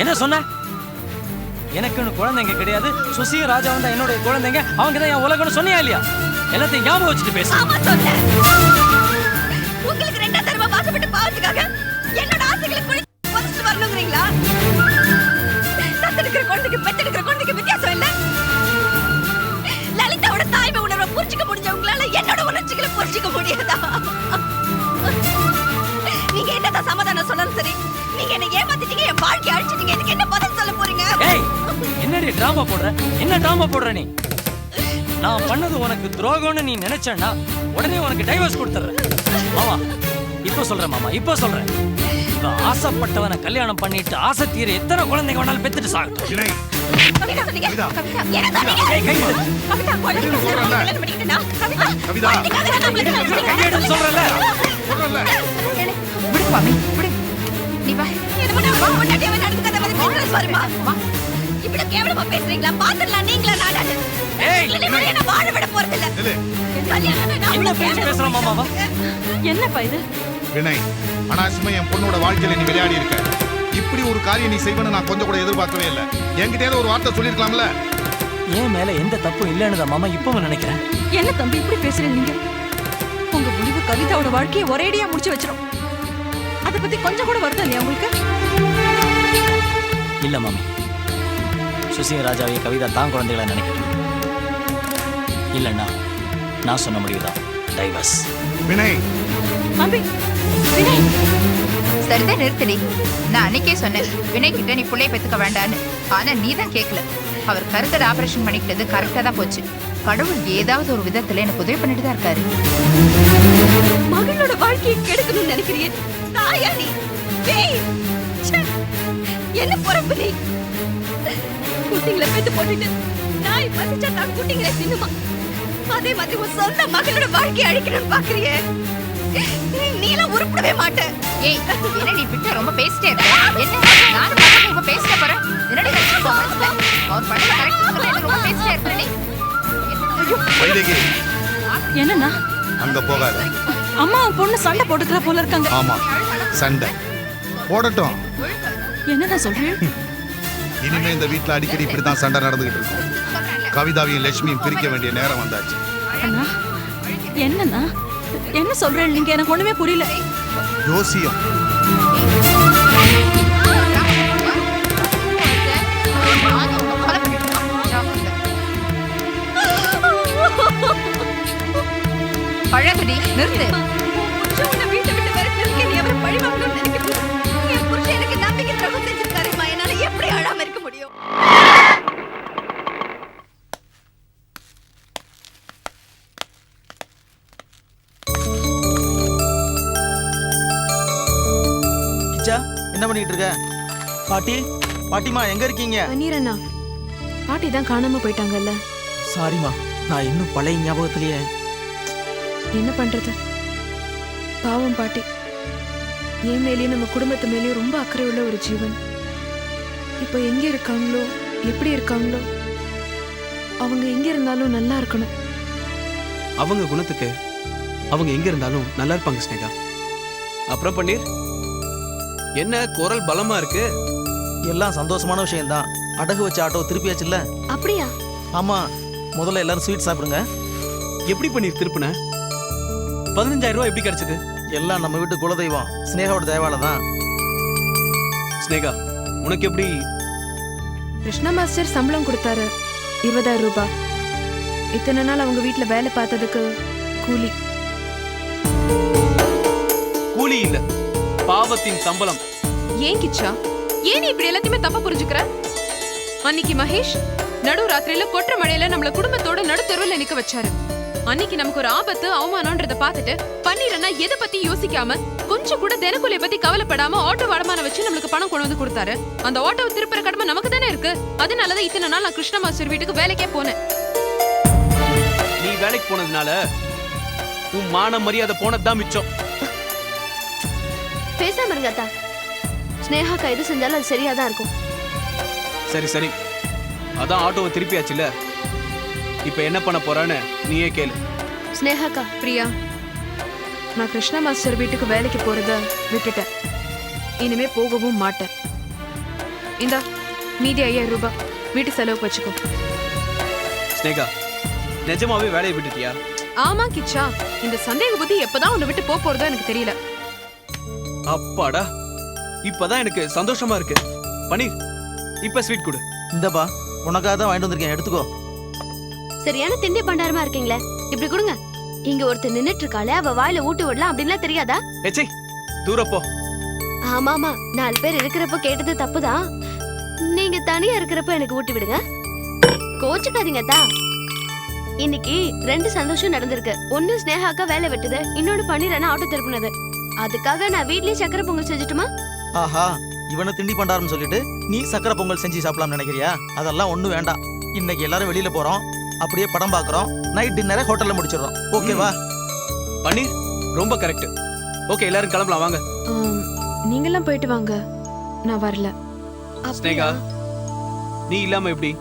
என்ன சொன்ன? எனக்கு ஒன்று குழந்தைங்க கிடையாது, சுசியும் ராஜாவும் தான் என்னுடைய குழந்தைங்க, அவங்க தான் என் உலகம்னு சொன்னியா இல்லையா? எல்லாத்தையும் ஞாபகம் வச்சுட்டு பேச. ஆமா சொன்னேன். உங்களுக்கு ரெண்டா தடவை வாசப்பட்டு பாவத்துக்காக என்னோட ஆசைகளை புதைச்சிட்டு வரணுங்கிறீங்களா? தத்தெடுக்கிற குழந்தைக்கு பெத்தெடுக்கிற குழந்தைக்கு வித்தியாசம் இல்ல. லலிதாவோட தாய்மை உணர்வை புரிஞ்சுக்க முடிஞ்சவங்களால என்னோட உணர்ச்சிகளை புரிஞ்சுக்க முடியாதா? நீங்க என்னதான் சமாதானம் சொன்னாலும் சரி, நீங்க என்ன ஏமாத்திட்டீங்க, என் வாழ்க்கையை அழிச்சிட்டீங்க. இதுக்கு என்ன பதில் சொல்ல போறீங்க? ஏய், என்னடி டிராமா போடுற நீ? நான் பண்ணது உனக்கு துரோகம்னு நீ நினைச்சேன்னா உடனே உனக்கு டைவர்ஸ் கொடுத்துறேன். மாமா இப்ப சொல்றேன். இவ ஆசைப்பட்டவனை கல்யாணம் பண்ணிட்டு ஆசை தீர எத்தனை குழந்தைங்க வேணாலும் பெத்துட்டு சாகட்டும். கவிதா சொன்னீங்க. என்ன சொன்னீங்க? கவிதா குழந்தைங்க கல்யாணம் பண்ணிக்கிட்டா? கவிதா கையெடு சொல்றல. விடு பாமி, விடு. நீ வா. என்ன பண்ணா முன்னாடியே நடந்துக்கத வந்து பேசுறது பாருமா. இப்படி கேவலமா பேசுறீங்களா? பாத்துறலாம் நீங்களா நாடாது. ஏய், என்ன வாழ விட போறது இல்ல. என்ன பேசுற மாமாவா? என்னப்பா இது? வினய், அனாவசியமா என் பொண்ணோட வாழ்க்கையில நீ விளையாடி இருக்க. இப்படி ஒரு காரியம் நீ செய்வன்னு நான் கொஞ்சம் கூட எதிர்பார்க்கவே இல்லை. என்கிட்ட ஏதோ ஒரு வார்த்தை சொல்லிருக்கலாம்ல. ஏன் மேல எந்த தப்பும் இல்லைன்னு தான் மாமா இப்பவும் நினைக்கிறேன். என்ன தம்பி இப்படி பேசுறீங்க நீங்க? உங்க முடிவு கவிதாவோட வாழ்க்கையை ஒரேடியா முடிச்சு வச்சிரும். அதை பத்தி கொஞ்சம் கூட வருத்தம் இல்லையா உங்களுக்கு? இல்ல மாமி, சுசிய ராஜாவையும் கவிதா தான் குழந்தைகளை நினைக்கட்டும். இல்லைன்னா நான் சொன்ன முடிவுதான் டைவர்ஸ். வினய், தம்பி, வினய், சரிதான் நிறுத்தடி. நான் அன்னைக்கே சொன்னேன் வினய் கிட்ட நீ புள்ளைய பெத்துக்க வேண்டான்னு. ஆனா நீ தான் கேட்கல. அவர் கருத்தடை ஆபரேஷன் பண்ணிக்கிட்டது கரெக்டா தான் போச்சு. கடவுள் ஏதாவது ஒரு விதத்துல எனக்கு உதவி பண்ணிட்டு தான் இருக்காரு. மகளோட வாழ்க்கையை கெடுக்கணும்னு நினைக்கிறீங்க? தாயா நீ? என்ன பொறுப்பு நீ? குட்டிங்களை பெத்து போட்டுட்டு நாய் பசிச்சா தான் குட்டிங்களை தின்னுமா? அதே மாதிரி உன் சொந்த மகளோட வாழ்க்கையை அழிக்கணும்னு பாக்குறியே? நீ எல்லாம் உருப்படவே மாட்ட. ஏய், என்ன நீ விட்டு ரொம்ப பேசிட்டே இருக்க? என்ன நானும் பக்கத்துல ரொம்ப பேசிட்டே போறேன். என்னடி நினைச்சிட்டு மனசுல? அவர் பண்ண கரெக்டா சொல்ல ரொம்ப பேசிட்டே இருக்க நீ. வைதேகி, என்னன்னா அங்க போகாத. அம்மா பொண்ணு சண்டை போட்டுக்கிற போல இருக்காங்க. ஆமா, சண்டை போடட்டும். என்னதான் சொல்றேன்? இனிமே இந்த வீட்டுல அடிக்கடி இப்படித்தான் சண்டை நடந்துகிட்டு இருக்கும். கவிதாவையும் லட்சுமியும் பிரிக்க வேண்டிய நேரம் வந்தாச்சு. அண்ணா, என்னன்னா என்ன சொல்றேன் நீங்க? எனக்கு ஒண்ணுமே புரியல. யோசியம். பழகடி நிறுத்து. வீட்டை விட்டு விரட்டினதுக்கு நீ அவரை பழி வாங்கணும்னு நினைக்கிறேன். என் புருஷன் எனக்கு நம்பிக்கை துரோகம் செஞ்சிருக்காருமா. என்னால எப்படி அழாம இருக்க முடியும்? என்ன பண்ணிட்டு இருக்க? பாட்டிமா எங்க இருக்கீங்க? நீரண்ணா, பாட்டி தான் காணாம போயிட்டாங்கல்ல. சாரிமா, நான் இன்னும் பழைய ஞாபகத்திலேயே. என்ன பண்றது? பாவம் பாட்டி. என் மேலேயும் நம்ம குடும்பத்து மேலேயும் ரொம்ப அக்கறை உள்ள ஒரு ஜீவன். இப்போ எங்க இருக்காங்களோ, எப்படி இருக்காங்களோ, அவங்க எங்க இருந்தாலும் நல்லா இருக்கணும். அவங்க குணத்துக்கு அவங்க எங்க இருந்தாலும் நல்லா இருப்பாங்க ஸ்னேகா. அப்புறம் பன்னீர், என்ன குரல் பலமா இருக்கு? எல்லாம் சந்தோஷமான விஷயம்தான். அடகு வச்ச ஆட்டோ திருப்பியாச்சுல்ல? அப்படியா? ஆமா, முதல்ல எல்லாரும் ஸ்வீட் சாப்பிடுங்க. எப்படி பன்னீர் திருப்பின? 15,000 ரூபாய் எப்படி கிடைச்சது? எல்லாம் நம்ம வீட்டு குலதெய்வம் ஸ்னேகாவோட தயவால தான். ஸ்னேகா, உனக்கு எப்படி? கிருஷ்ணா மாஸ்டர் சம்பளம் கொடுத்தாரு, 20,000 ரூபாய். இத்தனை நாள் அவங்க வீட்டுல வேலை பார்த்ததுக்கு கூலி. கூலி இல்ல, பாவத்தின் சம்பளம். ஏன் கிச்சா, ஏன் நீ இப்படி எல்லாத்தையுமே தப்பா புரிஞ்சுக்கிற? அன்னைக்கு மகேஷ் நடு ராத்திரியில கொற்ற மழையில நம்மள குடும்பத்தோட நடு தெருவில் நிக்க வச்சாரு. அன்னைக்கு நமக்கு ஒரு ஆபத்து அவமானம்ன்றத பார்த்துட்டு பன்னீரண்ணா எதை பத்தி யோசிக்காம கொஞ்சம் கொஞ்சம் கூட தினக்கூலியை பத்தி கவலைப்படாம ஆட்டோ வடமான வச்சு நம்மளுக்கு பணம் கொண்டு வந்து கொடுத்தாரு. அந்த ஆட்டோவை திருப்புற கடமை நமக்கு தானே இருக்கு. அதனாலதான் இத்தனை நாள் நான் கிருஷ்ண மாஸ்டர் வீட்டுக்கு வேலைக்கே போனேன். நீ வேலைக்கு போனதுனால உன் மான மரியாதை போனதுதான் மிச்சம். பேசாம இருங்க அத்தா. ஸ்னேகாக்கா எது செஞ்சாலும் அது சரியா தான் இருக்கும். சரி சரி, அதான் ஆட்டோவை திருப்பியாச்சுல, இப்ப என்ன பண்ண போறான்னு நீயே கேளு. ஸ்னேகாக்கா, பிரியா, நான் கிருஷ்ண மாஸ்டர் வீட்டுக்கு வேலைக்கு போறத விட்டுட்டேன். இனிமே போகவும் மாட்டேன். இந்தா மீதி 5000 ரூபாய் வீட்டு செலவுக்கு வச்சுக்கோ. ஸ்னேகா, நிஜமாவே வேலையை விட்டுட்டியா? ஆமா கிச்சா, இந்த சந்தேக புத்தி எப்பதான் உன்னை விட்டு போறதோ எனக்கு தெரியல. அப்பாடா, இப்பதான் எனக்கு சந்தோஷமா இருக்கு. பனீர், இப்ப ஸ்வீட் கொடு. இந்தப்பா, உனக்காக தான் வாங்கிட்டு வந்திருக்கேன், எடுத்துக்கோ. சரியான திண்டி பண்டாரமா இருக்கீங்களே, இப்படி கொடுங்க. இங்க ஒருத்தர் நின்னுட்டு இருக்காளே, அவ வாயில ஊட்டு விடலாம் அப்படின்லாம் தெரியாதா? ஏச்சே, தூரப்போ. ஆமாமா, 4 பேர் இருக்கிறப்ப கேட்டது தப்புதான். நீங்க தனியா இருக்கிறப்ப எனக்கு ஊட்டி விடுங்க. கோச்சுக்காதீங்க தா. இன்னைக்கு 2 சந்தோஷம் நடந்திருக்கு. ஒன்னு ஸ்னேகாக்கா வேலை விட்டது, இன்னொன்னு பன்னீரனா ஆட்டோ திருப்பினது. அதுக்காக நான் வீட்லயே சக்கரை பொங்கல் செஞ்சுட்டுமா? ஆஹா, இவனை திண்டி பண்டாரம்னு சொல்லிட்டு நீ சக்கரை பொங்கல் செஞ்சு சாப்பிடலாம்னு நினைக்கிறியா? அதெல்லாம் ஒண்ணும் வேண்டாம். இன்னைக்கு எல்லாரும் வெளியில போறோம், அப்படியே படம் பாக்குறோம், நைட் டின்னரை ஹோட்டல்ல முடிச்சிடுறோம். ஓகேவா? பன்னீர், ரொம்ப கரெக்ட். ஓகே, எல்லாரும் கிளம்பலாம் வாங்க. நீங்கெல்லாம் போயிட்டு வாங்க, நான் வரல. ஸ்னேகா, நீ இல்லாம எப்படி?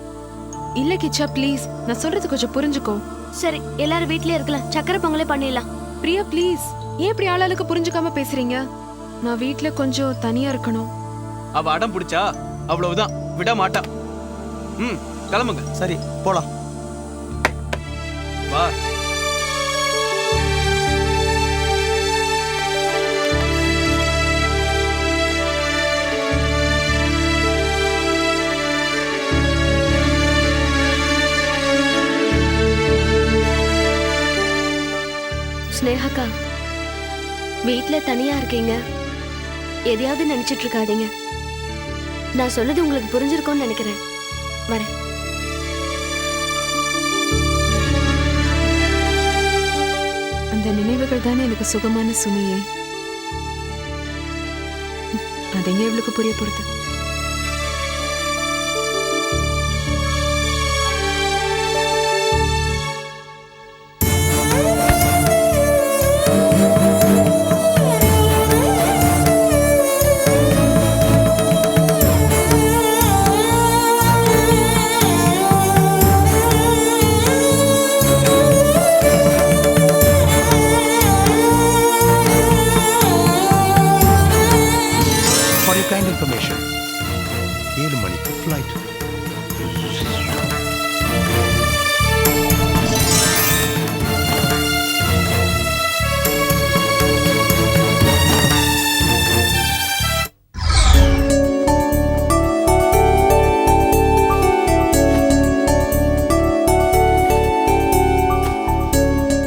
இல்ல கிச்சா, ப்ளீஸ், நான் சொல்றது கொஞ்சம் புரிஞ்சுக்கோ. சரி, எல்லாரும் வீட்லயே இருக்கலாம், சக்கரை பொங்கலே பண்ணிடலாம். பிரியா ப்ளீஸ், ஏன் இப்படி ஆளாளுக்கு புரிஞ்சுக்காம பேசுறீங்க? நான் வீட்ல கொஞ்சம் தனியா இருக்கணும். அவ அடம் பிடிச்சா அவ்வளவுதான், விட மாட்டா. கிளம்புங்க. சரி, போலாம். வா. ஸ்னேகாக்கா, வீட்ல தனியா இருக்கீங்க, எதையாவது நினைச்சிட்டு இருக்காதீங்க. நான் சொன்னது உங்களுக்கு புரிஞ்சிருக்கும்னு நினைக்கிறேன். வரேன். அந்த நினைவுகள் தானே எனக்கு சுகமான சுமையே. அதெங்க இவளுக்கு புரிய போறது? இன்ஃபர்மேஷன் 7 மணிக்கு ஃப்ளைட்.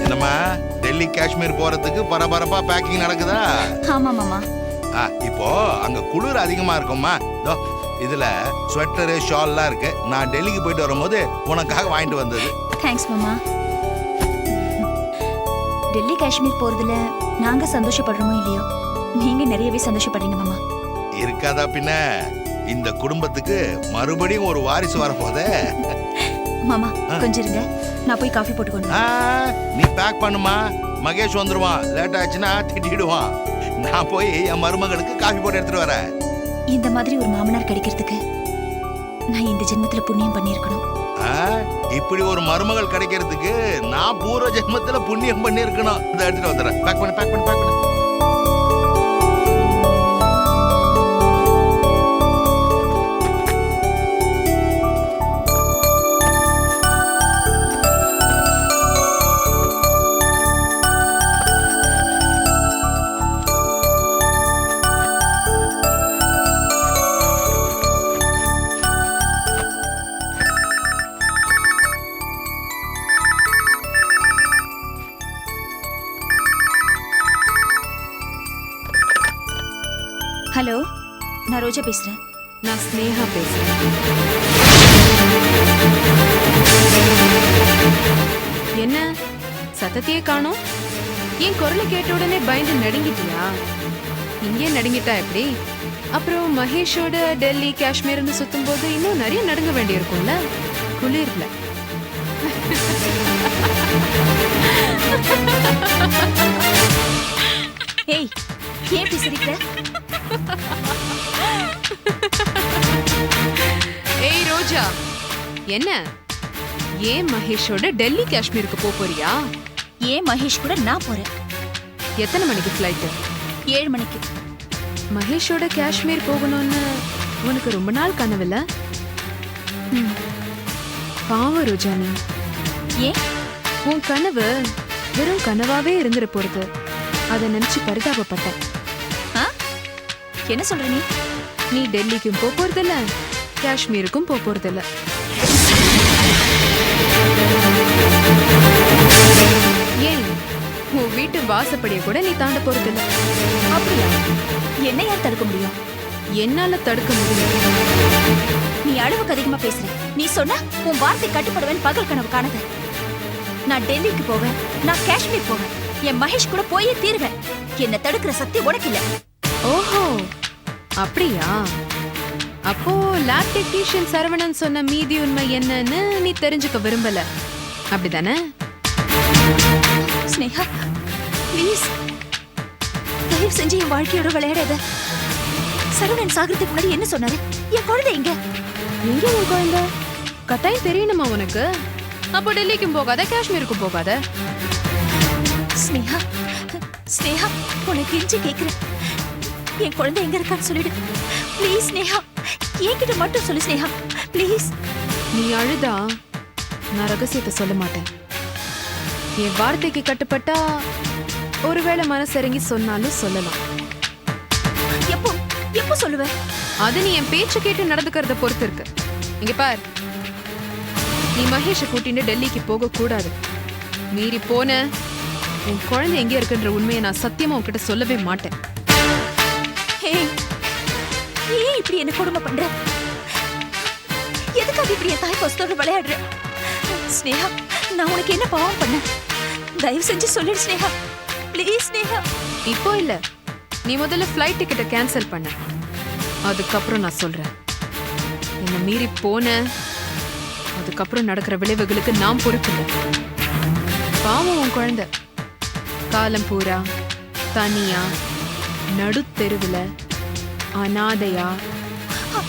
என்னம்மா, டெல்லி காஷ்மீர் போறதுக்கு பரபரப்பா பேக்கிங் நடக்குதா? ஆமா மாமா. இப்போ அங்க குளிர் அதிகமா இருக்கும்மா. இதுல ஸ்வெட்டரு ஷால்லாம் இருக்கு. நான் டெல்லிக்கு போயிட்டு வரும்போது உனக்காக வாங்கிட்டு வந்தது. தேங்க்ஸ் மாமா. டெல்லி காஷ்மீர் போறதுல நாங்க சந்தோஷப்படுறோமோ இல்லையோ, நீங்க நிறையவே சந்தோஷப்படுறீங்க மாமா. இருக்காதா பின்ன, இந்த குடும்பத்துக்கு மறுபடியும் ஒரு வாரிசு வரப்போதே. மாமா கொஞ்சம் இருங்க, நான் போய் காஃபி போட்டுக்கணும். நீ பேக் பண்ணுமா, மகேஷ் வந்துருவான். லேட் ஆச்சுன்னா திட்டிடுவான். நான் போய் என் மருமகளுக்கு காஃபி போட்டு எடுத்துட்டு வரேன். இந்த மாதிரி ஒரு மாமனார் கிடைக்கிறதுக்கு நான் இந்த ஜென்மத்துல புண்ணியம் பண்ணியிருக்கணும். இப்படி ஒரு மருமகள் கிடைக்கிறதுக்கு நான் பூர்வ ஜென்மத்துல புண்ணியம் பண்ணியிருக்கணும். இதை எடுத்துட்டு வந்துடுறேன். பேக் பண்ணு, பேக் பண்ணு, பேக் பண்ணு. ஹலோ, நான் ரோஜா பேசுறேன். நான் ஸ்னேகா பேசுறேன். என்ன சத்தத்தையே காணோம்? என் குரலை கேட்ட உடனே பயந்து நடுங்கிட்டியா? இங்கே நடுங்கிட்டா எப்படி? அப்புறம் மகேஷோட டெல்லி காஷ்மீர்னு சுத்தும் போது இன்னும் நிறைய நடுங்க வேண்டியிருக்கும்ல குளிர்ல. ஏய், ஏன் பேசுறீங்க? ஏய் ரோஜா, என்ன ஏன் மகேஷோட டெல்லி காஷ்மீருக்கு போறியா? ஏன் மகேஷ் கூட நான் போறேன். எத்தனை மணிக்கு ஃப்ளைட்? 7 மணிக்கு. மகேஷோட காஷ்மீர் போகணும்னு உனக்கு ரொம்ப நாள் கனவுல? பாவம் ரோஜா நீ. ஏன்? உன் கனவு வெறும் கனவாவே இருந்துட போறது. அதை நினைச்சு பரிதாபப்பட்டேன். என்ன சொல்ற நீ? நீ டெல்லிக்கும் போறதில்ல, காஷ்மீருக்கும் போறதில்ல. ஏன் உன் வீட்டு வாசப்படியை கூட நீ தாண்ட போறதில்ல. அப்படியா? என்ன யார் தடுக்க முடியும்? என்னால தடுக்க முடியும். நீ அளவுக்கு அதிகமா பேசுற. நீ சொன்னா உன் வார்த்தை கட்டுப்படுவேன் பகல் கனவு காணத. நான் டெல்லிக்கு போவேன், நான் காஷ்மீர் போவேன், என் மகேஷ் கூட போயே தீருவேன். என்ன தடுக்கிற சக்தி உனக்கு இல்ல. ஓஹோ, அப்படியா? அப்போ லேப் டெக்னீஷியன் சரவணன் சொன்ன மீதி உண்மை என்னன்னு நீ தெரிஞ்சுக்க விரும்பல, அப்படிதானே? ஸ்னேகா, ப்ளீஸ் தயவு செஞ்சு என் வாழ்க்கையோட விளையாடாத. சரவணன் சாகிறதுக்கு முன்னாடி என்ன சொன்னாரு? என் குழந்தை எங்க? எங்க உன் குழந்தை? கட்டாயம் தெரியணுமா உனக்கு? அப்போ டெல்லிக்கும் போகாத, காஷ்மீருக்கும் போகாத. ஸ்னேகா, ஸ்னேகா, உனக்கு கெஞ்சி கேக்குறேன். என் குழந்தை எங்க இருக்கான்னு சொல்லிடு ப்ளீஸ். ஸ்னேகா, என்கிட்ட மட்டும் சொல்லு ஸ்னேகா, ப்ளீஸ். நீ அழுதா நான் ரகசியத்தை சொல்ல மாட்டேன். என் வார்த்தைக்கு கட்டுப்பட்டா ஒருவேளை மனசிறங்கி சொன்னாலும் சொல்லலாம். எப்போ எப்போ சொல்லுவ? அது நீ என் பேச்சு கேட்டு நடந்துக்கிறத பொறுத்து இருக்கு. இங்க பார், நீ மகேஷை கூட்டிட்டு டெல்லிக்கு போக கூடாது. மீறி போன உன் குழந்தை எங்க இருக்குன்ற உண்மையை நான் சத்தியமா உன்கிட்ட சொல்லவே மாட்டேன். ஏன் இப்படி என்ன கொடுமை பண்ற? எதுக்காக இப்படி என் தாய் பசத்தோட விளையாடுற? ஸ்னேகா, நான் உனக்கு என்ன பாவம் பண்ண? தயவு செஞ்சு சொல்லிடு ஸ்னேகா, ப்ளீஸ். ஸ்னேகா, இப்போ இல்ல, நீ முதல்ல ஃப்ளைட் டிக்கெட்டை கேன்சல் பண்ண, அதுக்கப்புறம் நான் சொல்றேன். என்ன மீறி போன அதுக்கப்புறம் நடக்கிற விளைவுகளுக்கு நான் பொறுப்பில்லை. பாவம் உன் குழந்தை காலம் பூரா தனியா நடுத்தெருவுல அனாதையா.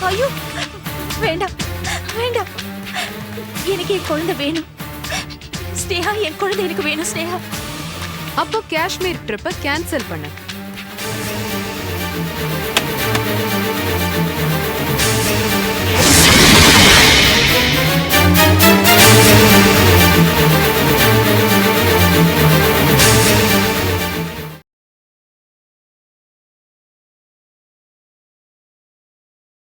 ஐயோ வேண்டாம் வேண்டாம், எனக்கு என் குழந்தை வேணும் ஸ்னேகா, என் குழந்தை எனக்கு வேணும் ஸ்னேகா. அப்போ காஷ்மீர் ட்ரிப்பை கேன்சல் பண்ண.